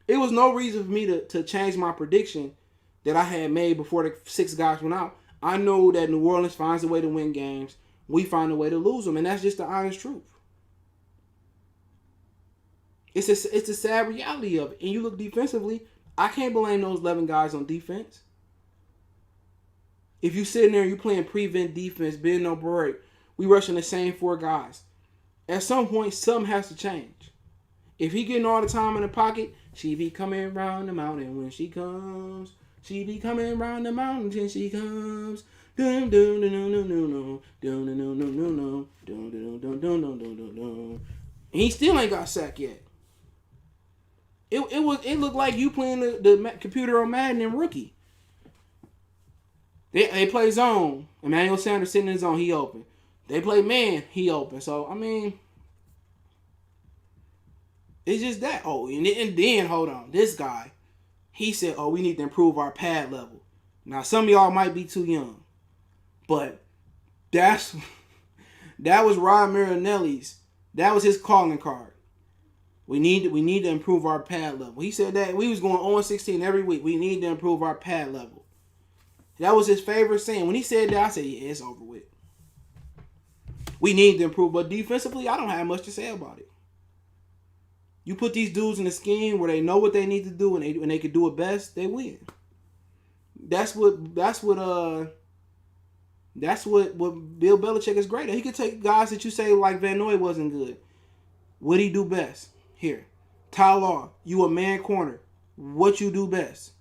It was no reason for me to change my prediction that I had made before the 6 guys went out. I know that New Orleans finds a way to win games. We find a way to lose them, and that's just the honest truth. It's a sad reality of it. And you look defensively, I can't blame those 11 guys on defense. If you sitting there and you playing prevent defense, bend no break, we rushing the same 4 guys. At some point, something has to change. If he getting all the time in the pocket, she be coming round the mountain when she comes. She be coming round the mountain till she comes. Dun dun dun dun dun dun dun dun dun dun dun dun dun dun. And he still ain't got sacked yet. It looked like you playing the computer on Madden and Rookie. They play zone. Emmanuel Sanders sitting in zone, he open. They play man, he open. So I mean, it's just that. Oh, and then hold on, this guy, he said, "Oh, we need to improve our pad level." Now some of y'all might be too young, but that was Rod Marinelli's. That was his calling card. We need to improve our pad level. He said that we was going 0-16 every week. We need to improve our pad level. That was his favorite saying. When he said that, I said, yeah, it's over with. We need to improve. But defensively, I don't have much to say about it. You put these dudes in a scheme where they know what they need to do and they can do it best, they win. That's what Bill Belichick is great at. He could take guys that you say like Van Noy wasn't good. What'd he do best? Here. Ty Law, you a man corner. What you do best?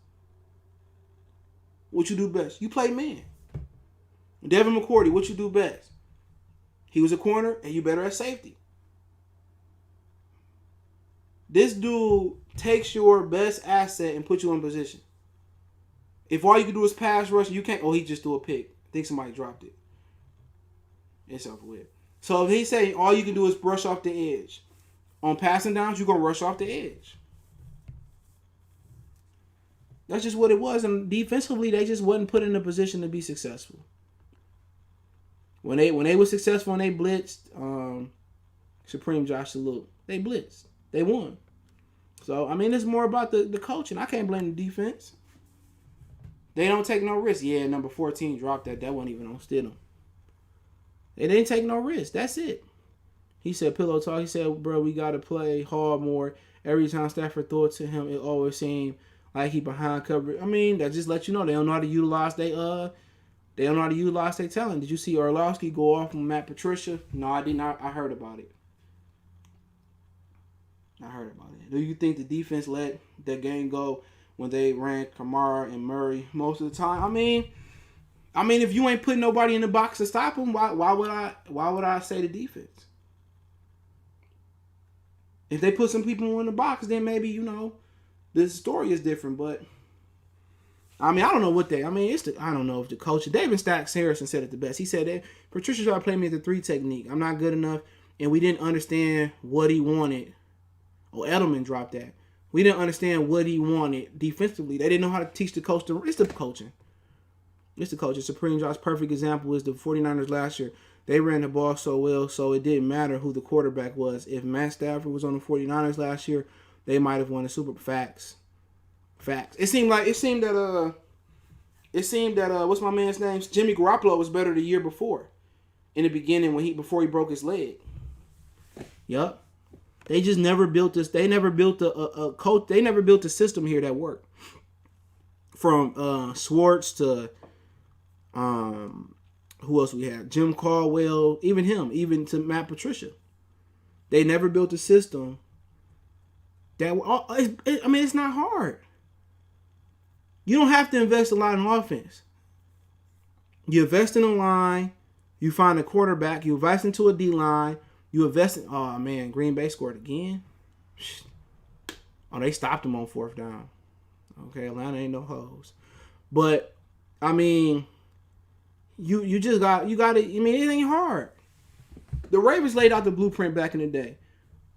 What you do best? You play man. Devin McCourty, what you do best? He was a corner and you better at safety. This dude takes your best asset and puts you in position. If all you can do is pass rush, you can't. Oh, he just threw a pick. I think somebody dropped it. It's over with. So if he's saying all you can do is brush off the edge, on passing downs, you're going to rush off the edge. That's just what it was. And defensively, they just wasn't put in a position to be successful. When they were successful and they blitzed, Supreme Josh Salute, they blitzed. They won. So, I mean, it's more about the coaching. I can't blame the defense. They don't take no risk. Yeah, number 14 dropped that. That wasn't even on Stidham. They didn't take no risk. That's it. He said, pillow talk. He said, bro, we got to play hard more. Every time Stafford threw it to him, it always seemed like he behind coverage. I mean, that just lets you know they don't know how to utilize their talent. Did you see Orlovsky go off on Matt Patricia? No, I did not. I heard about it. Do you think the defense let that game go when they ran Kamara and Murray most of the time? I mean, if you ain't putting nobody in the box to stop them, why would I say the defense? If they put some people in the box, then maybe, the story is different. But I mean, I don't know what I don't know if the coach, David Stacks Harrison said it the best. He said that Patricia tried to play me at the 3 technique. I'm not good enough, and we didn't understand what he wanted Oh, Edelman dropped that. We didn't understand what he wanted defensively. They didn't know how to teach the coach. It's the coaching. It's the coaching. Supreme Josh's perfect example is the 49ers last year. They ran the ball so well, so it didn't matter who the quarterback was. If Matt Stafford was on the 49ers last year, they might have won the Super Bowl. Facts. It seemed that what's my man's name? Jimmy Garoppolo was better the year before. In the beginning before he broke his leg. Yup. They just never built this. They never built a coach. They never built a system here that worked. From Schwartz to who else we had? Jim Caldwell, even to Matt Patricia. They never built a system that. It's not hard. You don't have to invest a lot in offense. You invest in a line. You find a quarterback. You invest into a D-line. You invest in... Oh, man. Green Bay scored again. Oh, they stopped him on 4th down. Okay, Atlanta ain't no hoes. But, I mean... You just got... You got to... I mean, it ain't hard. The Ravens laid out the blueprint back in the day.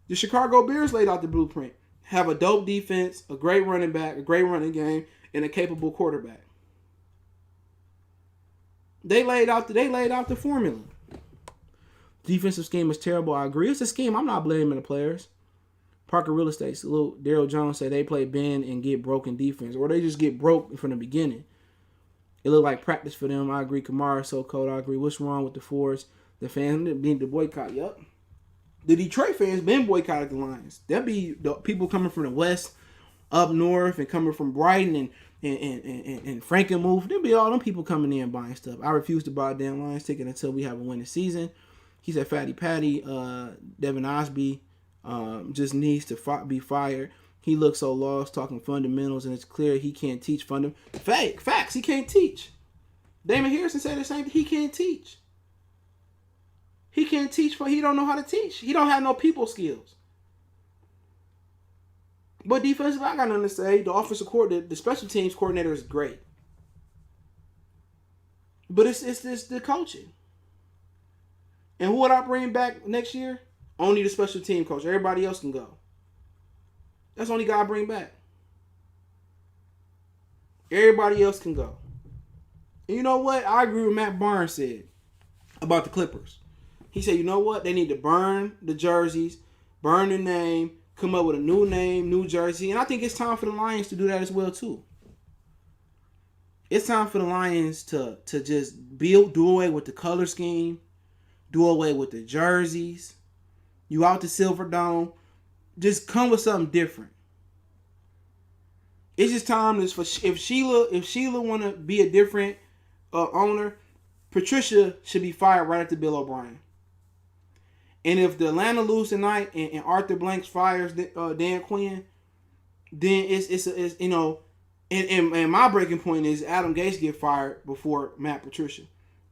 The Chicago Bears laid out the blueprint. Have a dope defense, a great running back, a great running game, and a capable quarterback. They laid out the formula. Defensive scheme is terrible. I agree. It's a scheme. I'm not blaming the players. Parker Real Estate, little Daryl Jones said they play bend and get broken defense, or they just get broke from the beginning. It looked like practice for them. I agree. Kamara's so cold. I agree. What's wrong with the Fords? The fans need to boycott. Yup. The Detroit fans been boycotted the Lions. There'll be the people coming from the West, up north, and coming from Brighton and Frankenmuth. There'll be all them people coming in buying stuff. I refuse to buy a damn Lions ticket until we have a winning season. He said Fatty Patty, Devin Osby just needs to be fired. He looks so lost talking fundamentals, and it's clear he can't teach fundamentals. Facts, he can't teach. Damon Harrison said the same thing. He can't teach. He can't teach, but he don't know how to teach. He don't have no people skills. But defensively, I got nothing to say. The offensive coordinator, the special teams coordinator is great. But it's the coaching. And who would I bring back next year? Only the special team coach. Everybody else can go. That's the only guy I bring back. Everybody else can go. And you know what? I agree with Matt Barnes said about the Clippers. He said, you know what? They need to burn the jerseys, burn the name, come up with a new name, new jersey. And I think it's time for the Lions to do that as well, too. It's time for the Lions to just do away with the color scheme, do away with the jerseys. You out the Silver Dome. Just come with something different. It's just time for if Sheila want to be a different owner, Patricia should be fired right after Bill O'Brien. And if the Atlanta lose tonight and Arthur Blanks fires Dan Quinn, then it's you know, and my breaking point is Adam Gase get fired before Matt Patricia.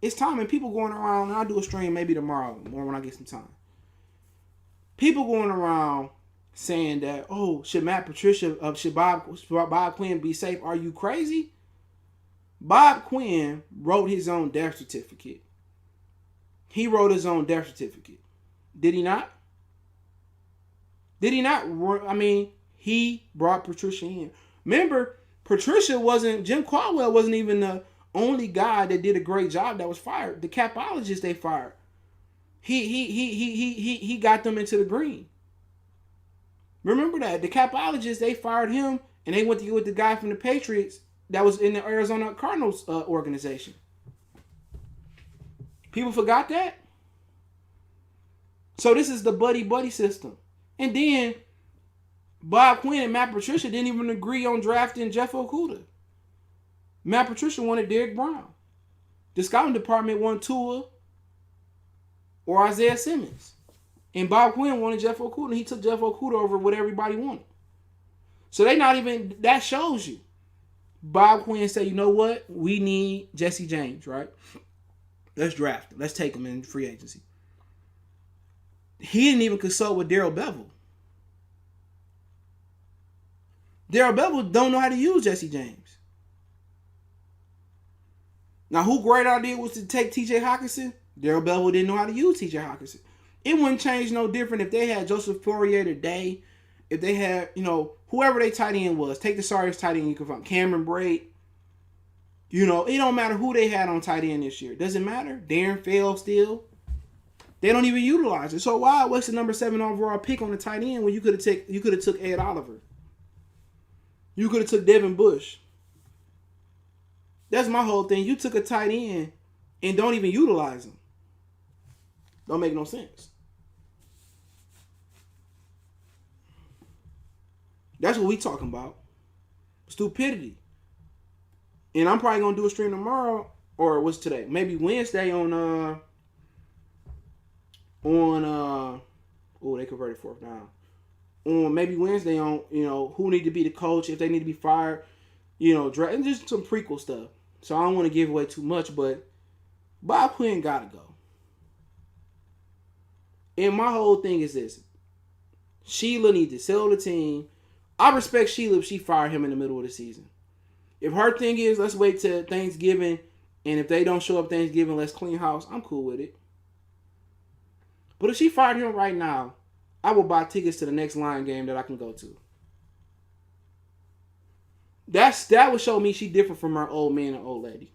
It's time, and people going around, and I'll do a stream maybe tomorrow or when I get some time. People going around saying that, oh, should Bob Quinn be safe? Are you crazy? Bob Quinn wrote his own death certificate. He wrote his own death certificate. Did he not? Did he not? I mean, he brought Patricia in. Remember, Jim Caldwell wasn't even the only guy that did a great job that was fired. The capologist they fired. He got them into the green. Remember that. The capologist, they fired him and they went to get with the guy from the Patriots that was in the Arizona Cardinals organization. People forgot that? So this is the buddy system. And then Bob Quinn and Matt Patricia didn't even agree on drafting Jeff Okudah. Matt Patricia wanted Derek Brown. The scouting department wanted Tua or Isaiah Simmons. And Bob Quinn wanted Jeff Okudah. And he took Jeff Okudah over what everybody wanted. So they not even, that shows you. Bob Quinn said, you know what? We need Jesse James, right? Let's draft him. Let's take him in free agency. He didn't even consult with Darrell Bevell. Darrell Bevell don't know how to use Jesse James. Now, who great idea was to take T.J. Hockenson? Darrell Bevell didn't know how to use T.J. Hockenson. It wouldn't change no different if they had Joseph Poirier today if they had, whoever they tight end was, take the sorriest tight end you can find, Cameron Braid. It don't matter who they had on tight end this year. Doesn't matter. Darren Fell still. They don't even utilize it. So why waste the number 7 overall pick on the tight end when you could have took Ed Oliver? You could have took Devin Bush. That's my whole thing. You took a tight end and don't even utilize him. Don't make no sense. That's what we talking about. Stupidity. And I'm probably gonna do a stream tomorrow, or what's today? Maybe Wednesday on they converted 4th down. On maybe Wednesday on, who need to be the coach, if they need to be fired, and just some prequel stuff. So I don't want to give away too much, but Bob Quinn gotta go. And my whole thing is this. Sheila needs to sell the team. I respect Sheila if she fired him in the middle of the season. If her thing is, let's wait till Thanksgiving, and if they don't show up Thanksgiving, let's clean house, I'm cool with it. But if she fired him right now, I will buy tickets to the next Lion game that I can go to. That would show me she different from her old man and old lady.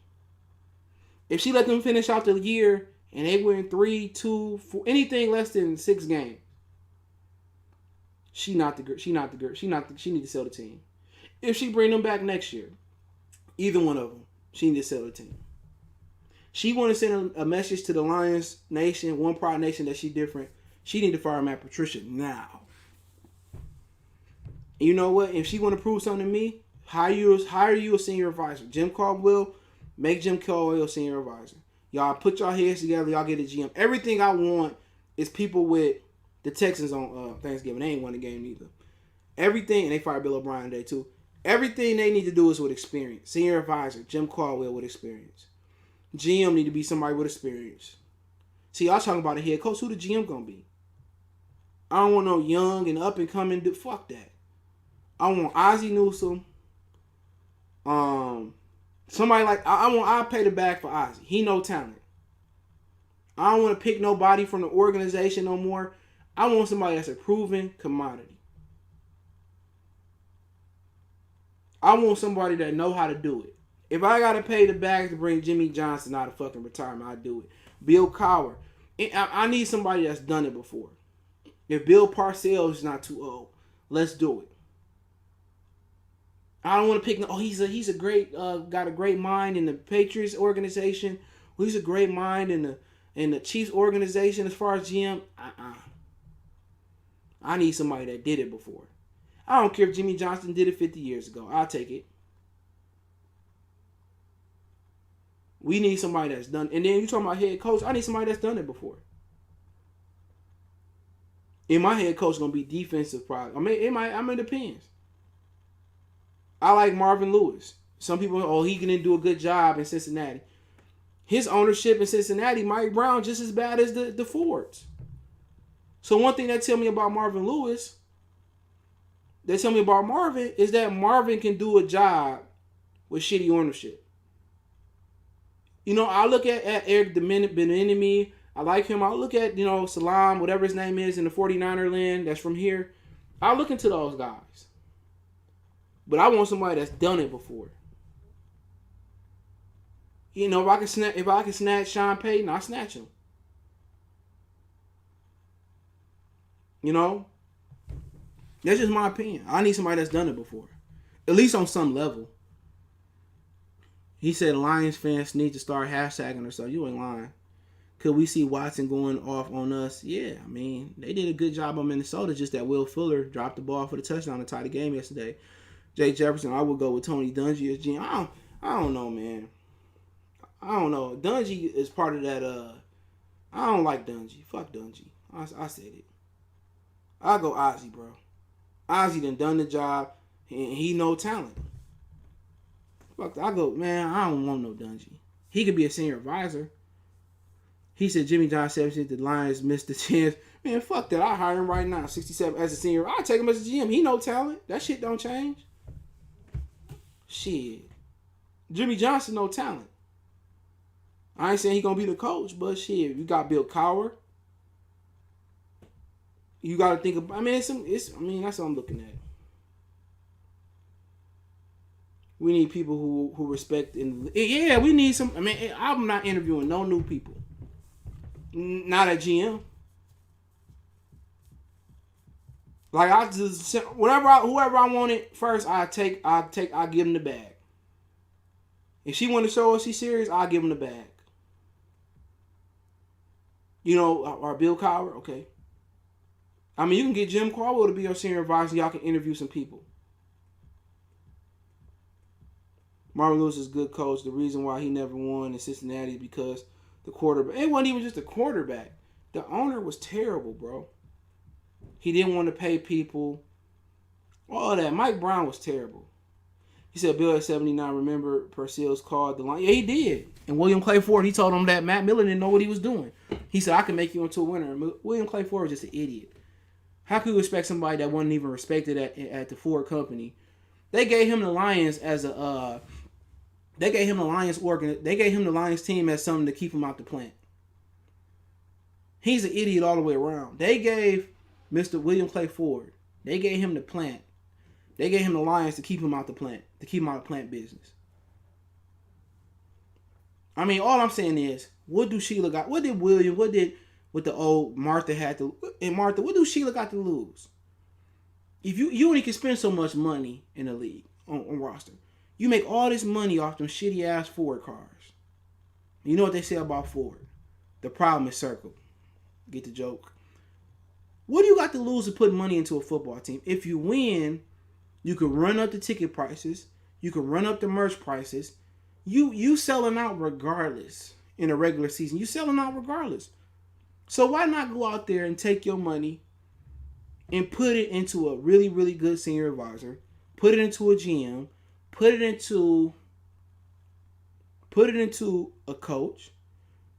If she let them finish out the year and they win 3, 2, 4, anything less than 6 games, she need to sell the team. If she bring them back next year, either one of them, she need to sell the team. She want to send a message to the Lions Nation, One Pride Nation, that she different. She need to fire Matt Patricia now. And you know what? If she want to prove something to me, hire you a senior advisor. Jim Caldwell, make Jim Caldwell a senior advisor. Y'all put y'all heads together. Y'all get a GM. Everything I want is people with the Texans on Thanksgiving. They ain't won the game either. Everything, and they fired Bill O'Brien today too. Everything they need to do is with experience. Senior advisor, Jim Caldwell with experience. GM need to be somebody with experience. See, y'all talking about a head coach. Who the GM gonna be? I don't want no young and up and coming. Fuck that. I want Ozzie Newsome. Somebody like I'll pay the bag for Ozzie. He no talent. I don't want to pick nobody from the organization no more. I want somebody that's a proven commodity. I want somebody that know how to do it. If I gotta pay the bag to bring Jimmy Johnson out of fucking retirement, I do it. Bill Cowher. I need somebody that's done it before. If Bill Parcells is not too old, let's do it. I don't want to pick. Oh, he's a great got a great mind in the Patriots organization. Well, he's a great mind in the Chiefs organization as far as GM. I need somebody that did it before. I don't care if Jimmy Johnson did it 50 years ago. I'll take it. We need somebody that's done. And then you talking about head coach. I need somebody that's done it before. And my head coach gonna be defensive probably. It depends. I like Marvin Lewis. Some people, he didn't do a good job in Cincinnati. His ownership in Cincinnati, Mike Brown, just as bad as the Fords. So one thing they tell me about Marvin Lewis, they tell me about Marvin, is that Marvin can do a job with shitty ownership. I look at Eric Bieniemy. I like him. I look at, Salam, whatever his name is in the 49er land that's from here. I look into those guys. But I want somebody that's done it before. If I can snatch Sean Payton, I'll snatch him. That's just my opinion. I need somebody that's done it before. At least on some level. He said Lions fans need to start hashtagging or something. You ain't lying. Could we see Watson going off on us? Yeah, they did a good job on Minnesota. Just that Will Fuller dropped the ball for the touchdown to tie the game yesterday. Jake Jefferson, I would go with Tony Dungy as GM. I don't know, man. I don't know. Dungy is part of that. I don't like Dungy. Fuck Dungy. I said it. I'll go Ozzie, bro. Ozzie done the job, and he no talent. Fuck, I go, man, I don't want no Dungy. He could be a senior advisor. He said Jimmy Johnson said the Lions missed the chance. Man, fuck that. I hire him right now, 67 as a senior. I'll take him as a GM. He no talent. That shit don't change. Shit. Jimmy Johnson no talent. I ain't saying he gonna be the coach, but shit, you got Bill Cowher. You got to think about. I mean, that's what I'm looking at. We need people who respect and yeah, we need some. I mean, I'm not interviewing no new people. Not at GM. Like I just whoever I wanted first, I give them the bag. If she want to show us she's serious, I'll give them the bag. You know, or Bill Cowher, okay. I mean, you can get Jim Caldwell to be your senior advisor. Y'all can interview some people. Marvin Lewis is a good coach. The reason why he never won in Cincinnati is because the quarterback. It wasn't even just the quarterback. The owner was terrible, bro. He didn't want to pay people. All that. Mike Brown was terrible. He said Bill at 79, remember Purcell's called the line. Yeah, he did. And William Clay Ford, he told him that Matt Miller didn't know what he was doing. He said, I can make you into a winner. And William Clay Ford was just an idiot. How could you expect somebody that wasn't even respected at the Ford company? They gave him the Lions as a they gave him the Lions team as something to keep him out the plant. He's an idiot all the way around. They gave Mr. William Clay Ford, they gave him the plant. They gave him the Lions to keep him out the plant, to keep him out of plant business. I mean, all I'm saying is, what do Sheila got? What did William? What the old Martha had to? And Martha, what do Sheila got to lose? If you only can spend so much money in the league on roster, you make all this money off them shitty ass Ford cars. You know what they say about Ford? The problem is circled. Get the joke? What do you got to lose to put money into a football team? If you win, you can run up the ticket prices. You can run up the merch prices. You selling out regardless in a regular season. You selling out regardless. So why not go out there and take your money and put it into a really, really good senior advisor, put it into a GM, put it into a coach,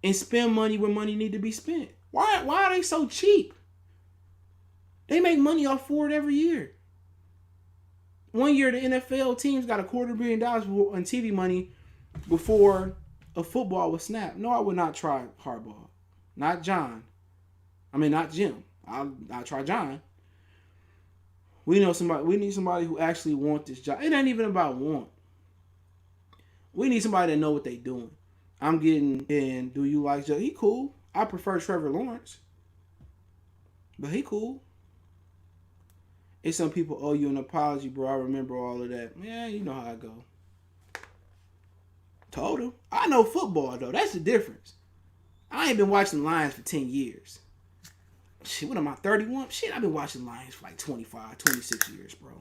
and spend money where money need to be spent? Why are they so cheap? They make money off Ford every year. One year, the NFL teams got $250 million on TV money before a football was snapped. No, I would not try Harbaugh. Not John. I mean, not Jim. I'll try John. We need somebody who actually wants this job. It ain't even about want. We need somebody that know what they doing. I'm getting in. Do you like Joe? He cool. I prefer Trevor Lawrence. But he cool. It's some people owe you an apology, bro. I remember all of that. Yeah, you know how I go. Told him. I know football, though. That's the difference. I ain't been watching Lions for 10 years. Shit, what am I, 31? Shit, I've been watching Lions for like 25, 26 years, bro.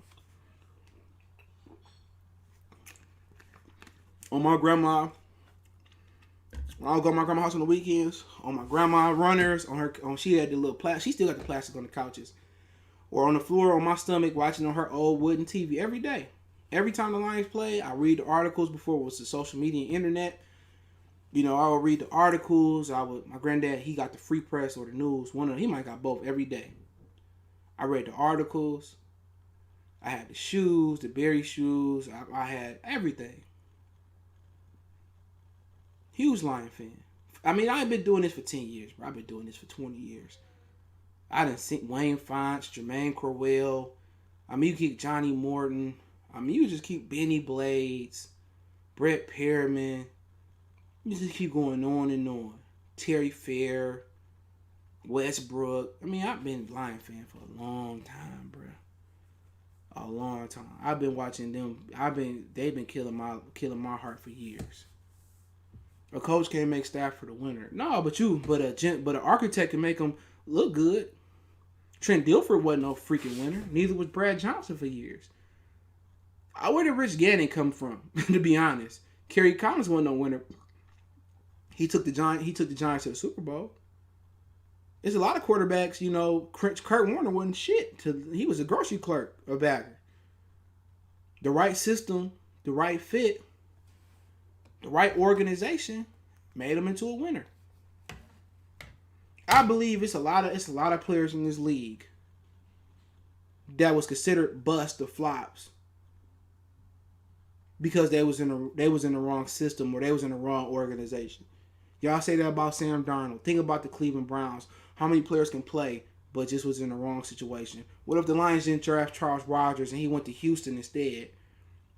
On my grandma, when I would go to my grandma's house on the weekends, on my grandma runners, she had the little plastic. She still got the plastic on the couches. Or on the floor on my stomach watching on her old wooden TV every day. Every time the Lions play, I read the articles before it was the social media and internet. You know, I would read the articles. My granddad, he got the Free Press or the news. He might got both every day. I read the articles. I had the shoes, the Berry shoes. I had everything. Huge Lion fan. I mean, I've been doing this for 10 years, bro. I've been doing this for 20 years. I done seen Wayne Fonts, Jermaine Corwell. I mean, you keep Johnny Morton. I mean, you just keep Benny Blades, Brett Perriman. You just keep going on and on. Terry Fair, Westbrook. I mean, I've been a Lion fan for a long time, bro. A long time. I've been watching them. They've been killing my heart for years. A coach can't make Stafford a winner. No, but an architect can make them look good. Trent Dilfer wasn't no freaking winner. Neither was Brad Johnson for years. Where did Rich Gannon come from? To be honest, Kerry Collins wasn't no winner. He took the Giants to the Super Bowl. There's a lot of quarterbacks, you know. Kurt Warner wasn't shit. He was a grocery clerk, a bagger. The right system, the right fit, the right organization made him into a winner. I believe it's a lot of players in this league that was considered bust or flops because they was in the wrong system or they was in the wrong organization. Y'all say that about Sam Darnold. Think about the Cleveland Browns. How many players can play but just was in the wrong situation? What if the Lions didn't draft Charles Rogers and he went to Houston instead?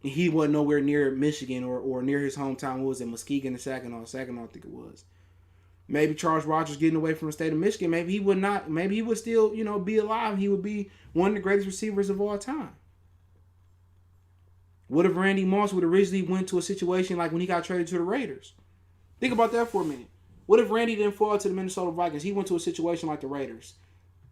And he wasn't nowhere near Michigan or near his hometown. What was it, Muskegon or Saginaw? Saginaw, I think it was. Maybe Charles Rogers getting away from the state of Michigan. Maybe he would not. Maybe he would still, be alive. He would be one of the greatest receivers of all time. What if Randy Moss would originally went to a situation like when he got traded to the Raiders? Think about that for a minute. What if Randy didn't fall to the Minnesota Vikings? He went to a situation like the Raiders.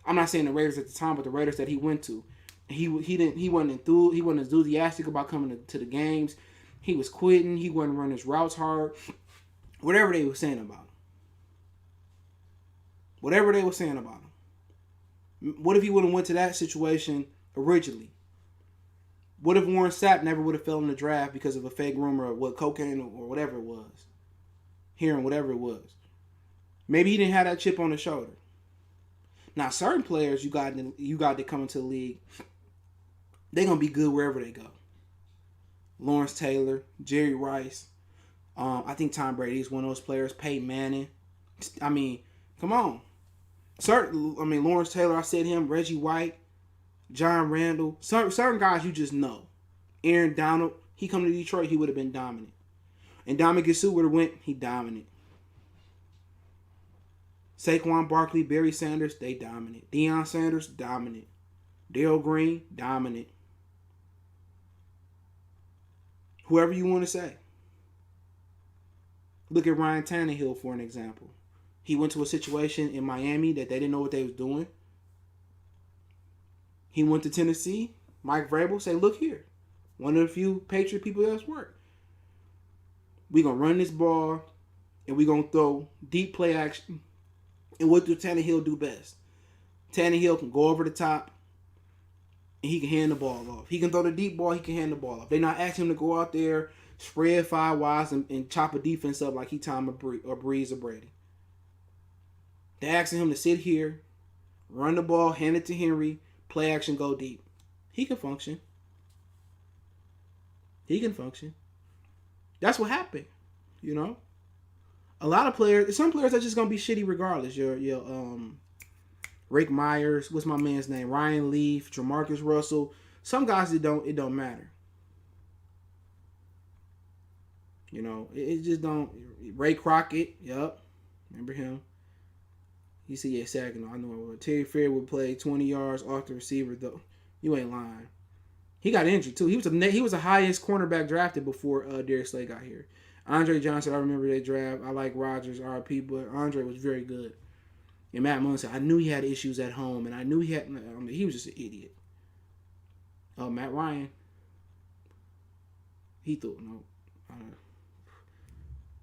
I'm not saying the Raiders at the time, but the Raiders that he went to. He wasn't enthusiastic about coming to the games. He was quitting. He wasn't running his routes hard. Whatever they were saying about him. Whatever they were saying about him. What if he would have went to that situation originally? What if Warren Sapp never would have fell in the draft because of a fake rumor of what cocaine or whatever it was? Hearing whatever it was. Maybe he didn't have that chip on his shoulder. Now, certain players you got to come into the league, they're going to be good wherever they go. Lawrence Taylor, Jerry Rice. I think Tom Brady is one of those players. Peyton Manning. I mean, come on. Lawrence Taylor, I said him. Reggie White. John Randall. Certain guys you just know. Aaron Donald. He come to Detroit, he would have been dominant. And Dominic Sue would have went, he dominant. Saquon Barkley, Barry Sanders, they dominant. Deion Sanders, dominant. Darrell Green, dominant. Whoever you want to say. Look at Ryan Tannehill for an example. He went to a situation in Miami that they didn't know what they was doing. He went to Tennessee. Mike Vrabel said, look here. One of the few Patriot people that's worked. We're going to run this ball and we're going to throw deep play action. And what do Tannehill do best? Tannehill can go over the top and he can hand the ball off. He can throw the deep ball. He can hand the ball off. They're not asking him to go out there, spread five wides, and chop a defense up like he Tom or Breeze or Brady. They're asking him to sit here, run the ball, hand it to Henry, play action, go deep. He can function. He can function. That's what happened, A lot of players, some players are just gonna be shitty regardless. Your Rick Myers, what's my man's name? Ryan Leaf, Jamarcus Russell. Some guys it don't matter. It just don't. Ray Crockett, yep, remember him? You see, yeah, Saginaw. I know Terry Fair would play 20 yards off the receiver though. You ain't lying. He got injured too. He was the highest cornerback drafted before Darius Slay got here. Andre Johnson, I remember that draft. I like Rodgers, RP, but Andre was very good. And Matt Mullen said, I knew he had issues at home, and I knew he was just an idiot. Matt Ryan. He thought,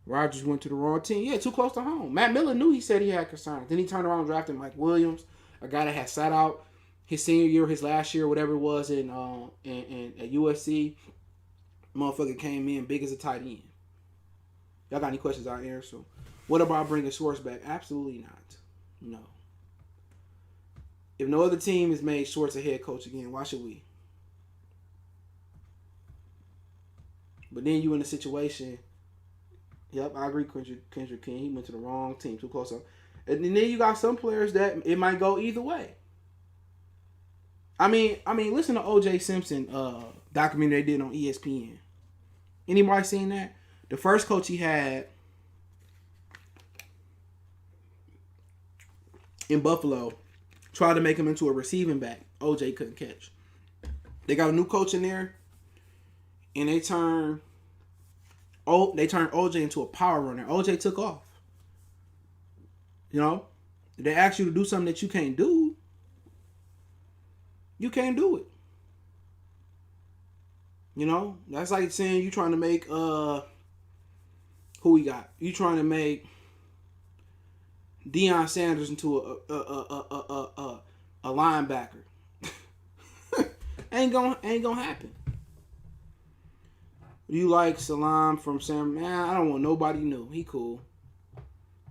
Rodgers went to the wrong team. Yeah, too close to home. Matt Miller knew he said he had concerns. Then he turned around and drafted Mike Williams, a guy that had sat out his senior year, his last year, whatever it was in at USC. Motherfucker came in big as a tight end. Y'all got any questions out here? So, what about bringing Schwartz back? Absolutely not. No. If no other team has made Schwartz a head coach again, why should we? But then you in a situation. Yep, I agree. Kendrick King, he went to the wrong team, too close up. And then you got some players that it might go either way. I mean, listen to O.J. Simpson documentary they did on ESPN. Anybody seen that? The first coach he had in Buffalo tried to make him into a receiving back. O.J. couldn't catch. They got a new coach in there, and they turned O.J. into a power runner. O.J. took off. They ask you to do something that you can't do. You can't do it. That's like saying you trying to make who we got? You trying to make Deion Sanders into a linebacker. ain't gonna happen. You like Salam from Sam? Man, I don't want nobody new. He cool.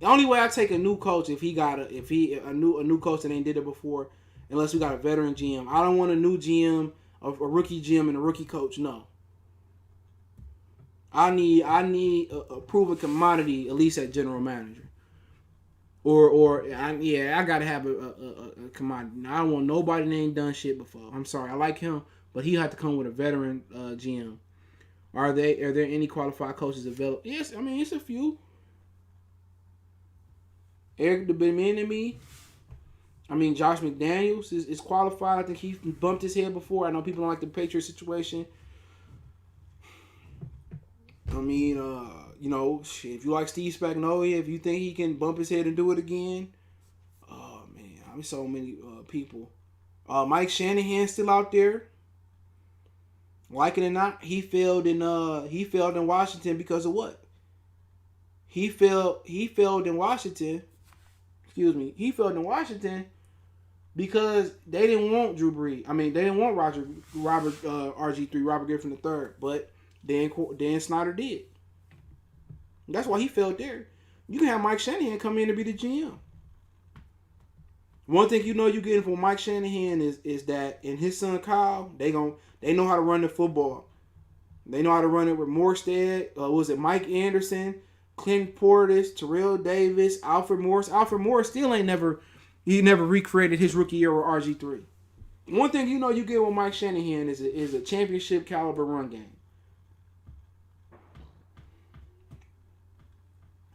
The only way I take a new coach if he a new coach that ain't did it before, unless we got a veteran GM. I don't want a new GM, a rookie GM, and a rookie coach. No. I need a proven commodity, at least at general manager. I gotta have a commodity. I don't want nobody that ain't done shit before. I'm sorry, I like him, but he had to come with a veteran GM. Are there any qualified coaches available? Yes, I mean it's a few. Eric Bieniemy. I mean Josh McDaniels is qualified. I think he bumped his head before. I know people don't like the Patriots situation. I mean, if you like Steve Spagnuolo, if you think he can bump his head and do it again, oh man, I mean so many people. Mike Shanahan's still out there. Like it or not, he failed in Washington because of what? He failed in Washington. Excuse me. He failed in Washington because they didn't want Drew Brees. I mean, they didn't want Robert RG3, Robert Griffin III, but Dan Snyder did. That's why he failed there. You can have Mike Shanahan come in to be the GM. One thing you're getting from Mike Shanahan is that and his son Kyle, they know how to run the football. They know how to run it with Morstead. Was it Mike Anderson, Clint Portis, Terrell Davis, Alfred Morris? Alfred Morris still never recreated his rookie year with RG3. One thing you get with Mike Shanahan is a championship caliber run game.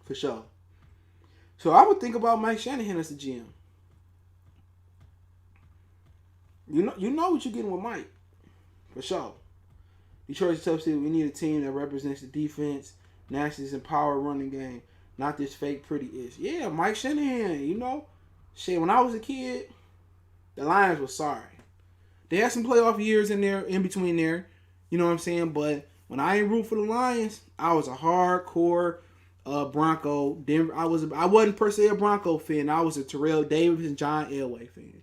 For sure. So I would think about Mike Shanahan as the GM. You know what you're getting with Mike. For sure. Detroit's tough city. We need a team that represents the defense, Nationals and power running game, not this fake pretty-ish. Yeah, Mike Shanahan, Shit, when I was a kid, the Lions were sorry. They had some playoff years in between there. You know what I'm saying? But when I ain't root for the Lions, I was a hardcore Bronco. Denver. I wasn't per se a Bronco fan. I was a Terrell Davis and John Elway fan.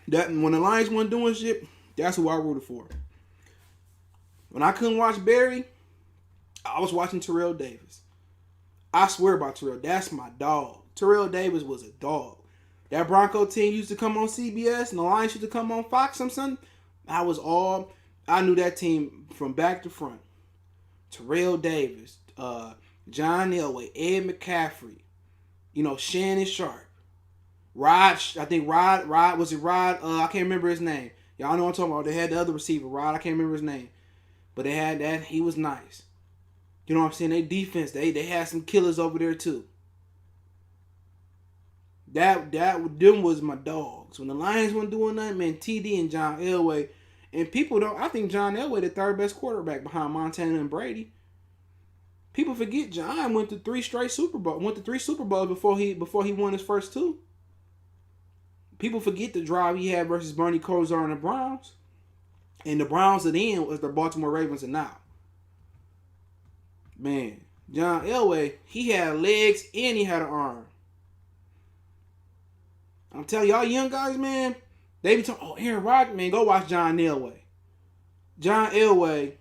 That when the Lions weren't doing shit, that's who I rooted for. When I couldn't watch Barry, I was watching Terrell Davis. I swear about Terrell. That's my dog. Terrell Davis was a dog. That Bronco team used to come on CBS and the Lions used to come on Fox or something. I knew that team from back to front. Terrell Davis, John Elway, Ed McCaffrey, Shannon Sharp. Rod, I can't remember his name. Y'all know what I'm talking about. They had the other receiver, Rod, I can't remember his name. But they had that, he was nice. You know what I'm saying? They defense, they had some killers over there too. Them was my dogs. When the Lions weren't doing nothing, man, TD and John Elway. And people I think John Elway the third best quarterback behind Montana and Brady. People forget John went to three Super Bowls before he won his first two. People forget the drive he had versus Bernie Kosar and the Browns. And the Browns at the end was the Baltimore Ravens and now. Man, John Elway, he had legs and he had an arm. I'm telling y'all young guys, man, they be talking, Aaron Rodgers, man, go watch John Elway. John Elway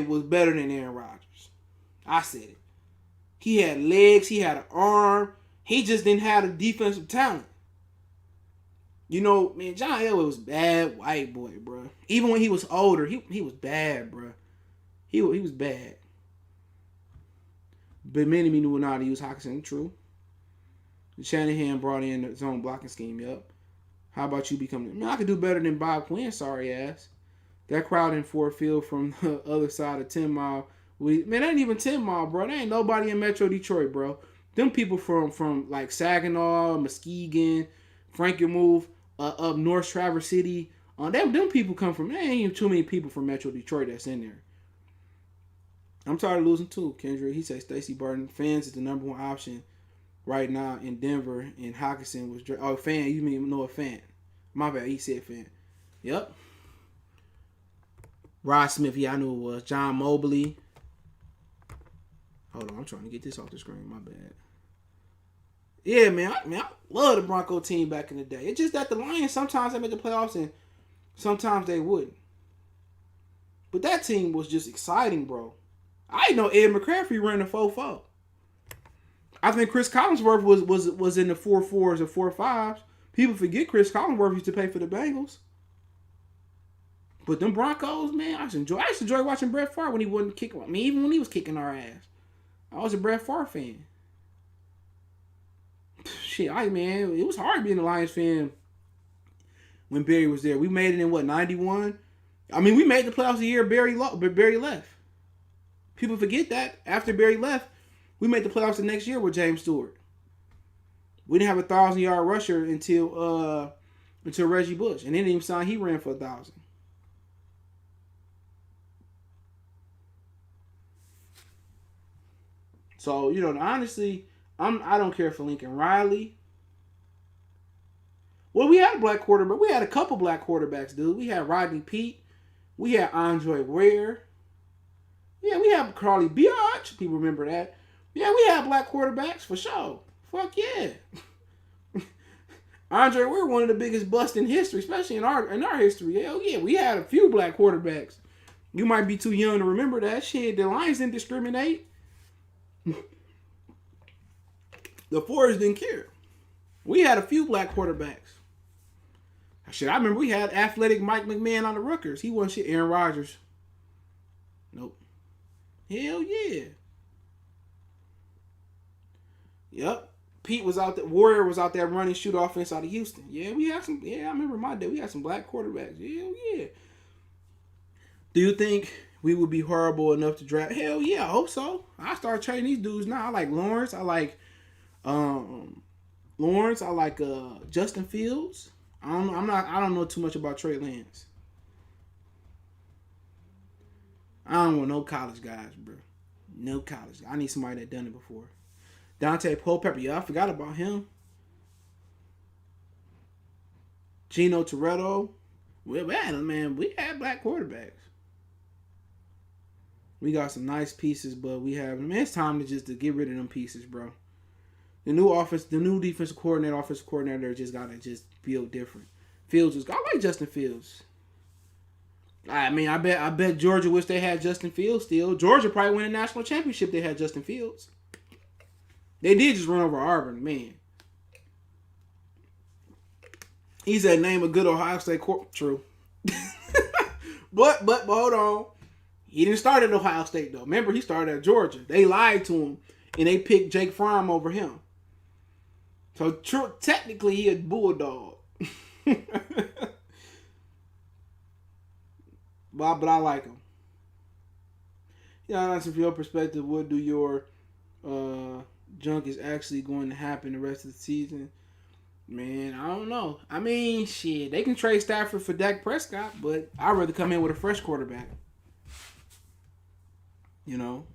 was better than Aaron Rodgers. I said it. He had legs, he had an arm. He just didn't have the defensive talent. Man, John Elway was bad white boy, bro. Even when he was older, he was bad, bro. He was bad. But many knew not to use Hockenson. True. Shanahan brought in his own blocking scheme. Yep. How about you becoming? I could do better than Bob Quinn. Sorry ass. That crowd in Ford Field from the other side of 10 Mile. Man, that ain't even 10 Mile, bro. There ain't nobody in Metro Detroit, bro. Them people from like Saginaw, Muskegon, Frankenmuth, up North Traverse City. Them people come from. There ain't even too many people from Metro Detroit that's in there. I'm tired of losing too, Kendrick. He said Stacey Barton. Fans is the number one option right now in Denver. And Hockenson was... fan. You mean Noah Fan. My bad. He said Fan. Yep. Rod Smith. Yeah, I knew it was. John Mobley. Hold on. I'm trying to get this off the screen. My bad. Yeah, man. I love the Bronco team back in the day. It's just that the Lions, sometimes they make the playoffs and sometimes they wouldn't. But that team was just exciting, bro. I didn't know Ed McCaffrey ran the 4-4. I think Chris Collinsworth was in the 4-4s or 4-5s. People forget Chris Collinsworth used to play for the Bengals. But them Broncos, man, I used to enjoy watching Brett Favre when he wasn't kicking. I mean, even when he was kicking our ass, I was a Brett Favre fan. Shit, man, it was hard being a Lions fan when Barry was there. We made it in what, 91? I mean, we made the playoffs the year Barry left. People forget that after Barry left, we made the playoffs the next year with James Stewart. We didn't have a 1,000-yard rusher until Reggie Bush, and then even signed, he ran for 1,000. So, you know, honestly, I don't care for Lincoln Riley. Well, we had a black quarterback. We had a couple black quarterbacks, dude. We had Rodney Peete. We had Andre Ware. Yeah, we have Carly Biatch. People remember that. Yeah, we had black quarterbacks for sure. Fuck yeah. Andre Ware, one of the biggest busts in history, especially in our history. Hell yeah, we had a few black quarterbacks. You might be too young to remember that shit. The Lions didn't discriminate. The Fords didn't care. We had a few black quarterbacks. Shit, I remember we had athletic Mike McMahon on the Rutgers. He wasn't shit. Aaron Rodgers. Nope. Hell yeah. Yep. Pete was out there. Warrior was out there running shoot offense out of Houston. Yeah, we had some. Yeah, I remember my day. We had some black quarterbacks. Hell yeah. Do you think we would be horrible enough to draft? Hell yeah, I hope so. I start trading these dudes now. I like Lawrence. I like Lawrence. I like Justin Fields. I don't know too much about Trey Lance. I don't want no college guys, bro. No college. I need somebody that done it before. Dante Culpepper. Yeah, I forgot about him. Gino Toretto. We had black quarterbacks. We got some nice pieces, but it's time to get rid of them pieces, bro. The new defensive coordinator, offensive coordinator just gotta just feel different. I like Justin Fields. I mean, I bet Georgia wish they had Justin Fields still. Georgia probably win a national championship if they had Justin Fields. They did just run over Auburn, man. He's that name of good Ohio State True. but hold on. He didn't start at Ohio State, though. Remember, he started at Georgia. They lied to him, and they picked Jake Fromm over him. So, technically, he a Bulldog. but I like him. Yeah, from your perspective, what do your junk is actually going to happen the rest of the season? Man, I don't know. I mean, shit, they can trade Stafford for Dak Prescott, but I'd rather come in with a fresh quarterback. You know,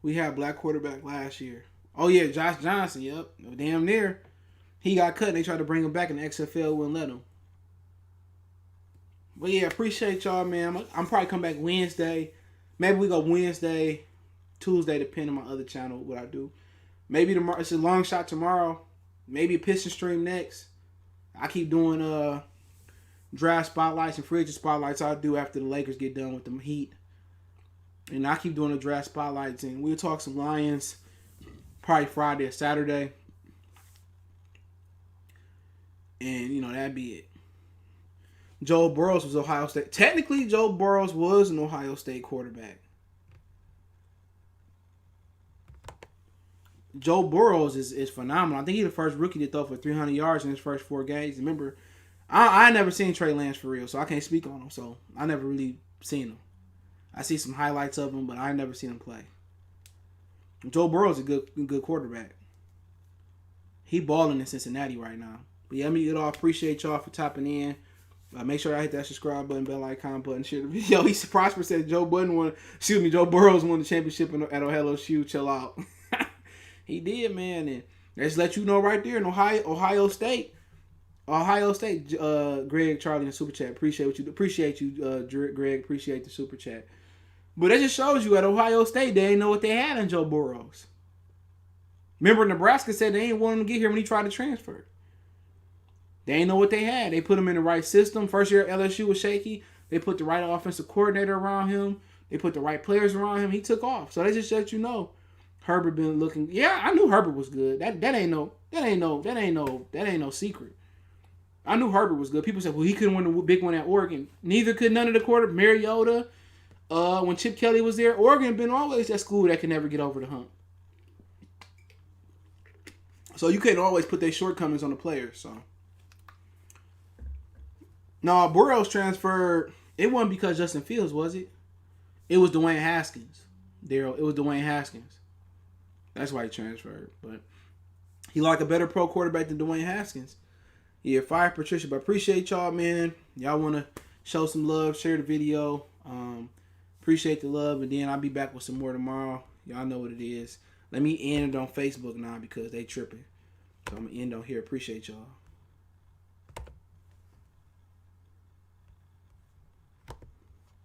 we had a black quarterback last year. Oh yeah, Josh Johnson. Yep, damn near. He got cut and they tried to bring him back in the XFL, wouldn't let him. But yeah, appreciate y'all, man. I'm probably come back Wednesday. Maybe we go Wednesday, Tuesday, depending on my other channel, what I do. Maybe tomorrow, it's a long shot tomorrow. Maybe a Piston stream next. I keep doing draft spotlights and free agent spotlights I'll do after the Lakers get done with them Heat. And I keep doing the draft spotlights, and we'll talk some Lions probably Friday or Saturday. And, you know, that'd be it. Joe Burrows was Ohio State. Technically, Joe Burrows was an Ohio State quarterback. Joe Burrows is phenomenal. I think he's the first rookie to throw for 300 yards in his first 4 games. Remember, I never seen Trey Lance for real, so I can't speak on him. So I never really seen him. I see some highlights of him, but I never seen him play. Joe Burrow's a good quarterback. He balling in Cincinnati right now. But yeah, me all appreciate y'all for tapping in. Make sure I hit that subscribe button, bell icon button, share the video. He Prosper said Joe Burrows won the championship at LSU. Chill out. He did, man. And let's let you know right there in Ohio State. Greg, Charlie, and Super Chat. Appreciate you, Greg. Appreciate the Super Chat. But that just shows you at Ohio State, they didn't know what they had in Joe Burrows. Remember, Nebraska said they ain't want him to get here when he tried to transfer. They ain't know what they had. They put him in the right system. First year at LSU was shaky. They put the right offensive coordinator around him. They put the right players around him. He took off. So they just let you know. Herbert been looking. Yeah, I knew Herbert was good. That ain't no secret. I knew Herbert was good. People said, well, he couldn't win the big one at Oregon. Neither could none of the quarter. Mariota, when Chip Kelly was there, Oregon been always that school that can never get over the hump. So you can't always put their shortcomings on the players. So no, Burrows transferred. It wasn't because Justin Fields, was it? It was Dwayne Haskins. Daryl, it was Dwayne Haskins. That's why he transferred. But he like a better pro quarterback than Dwayne Haskins. Yeah, fire Patricia. But appreciate y'all, man. Y'all want to show some love, share the video. Appreciate the love. And then I'll be back with some more tomorrow. Y'all know what it is. Let me end it on Facebook now because they tripping. So I'm going to end on here. Appreciate y'all.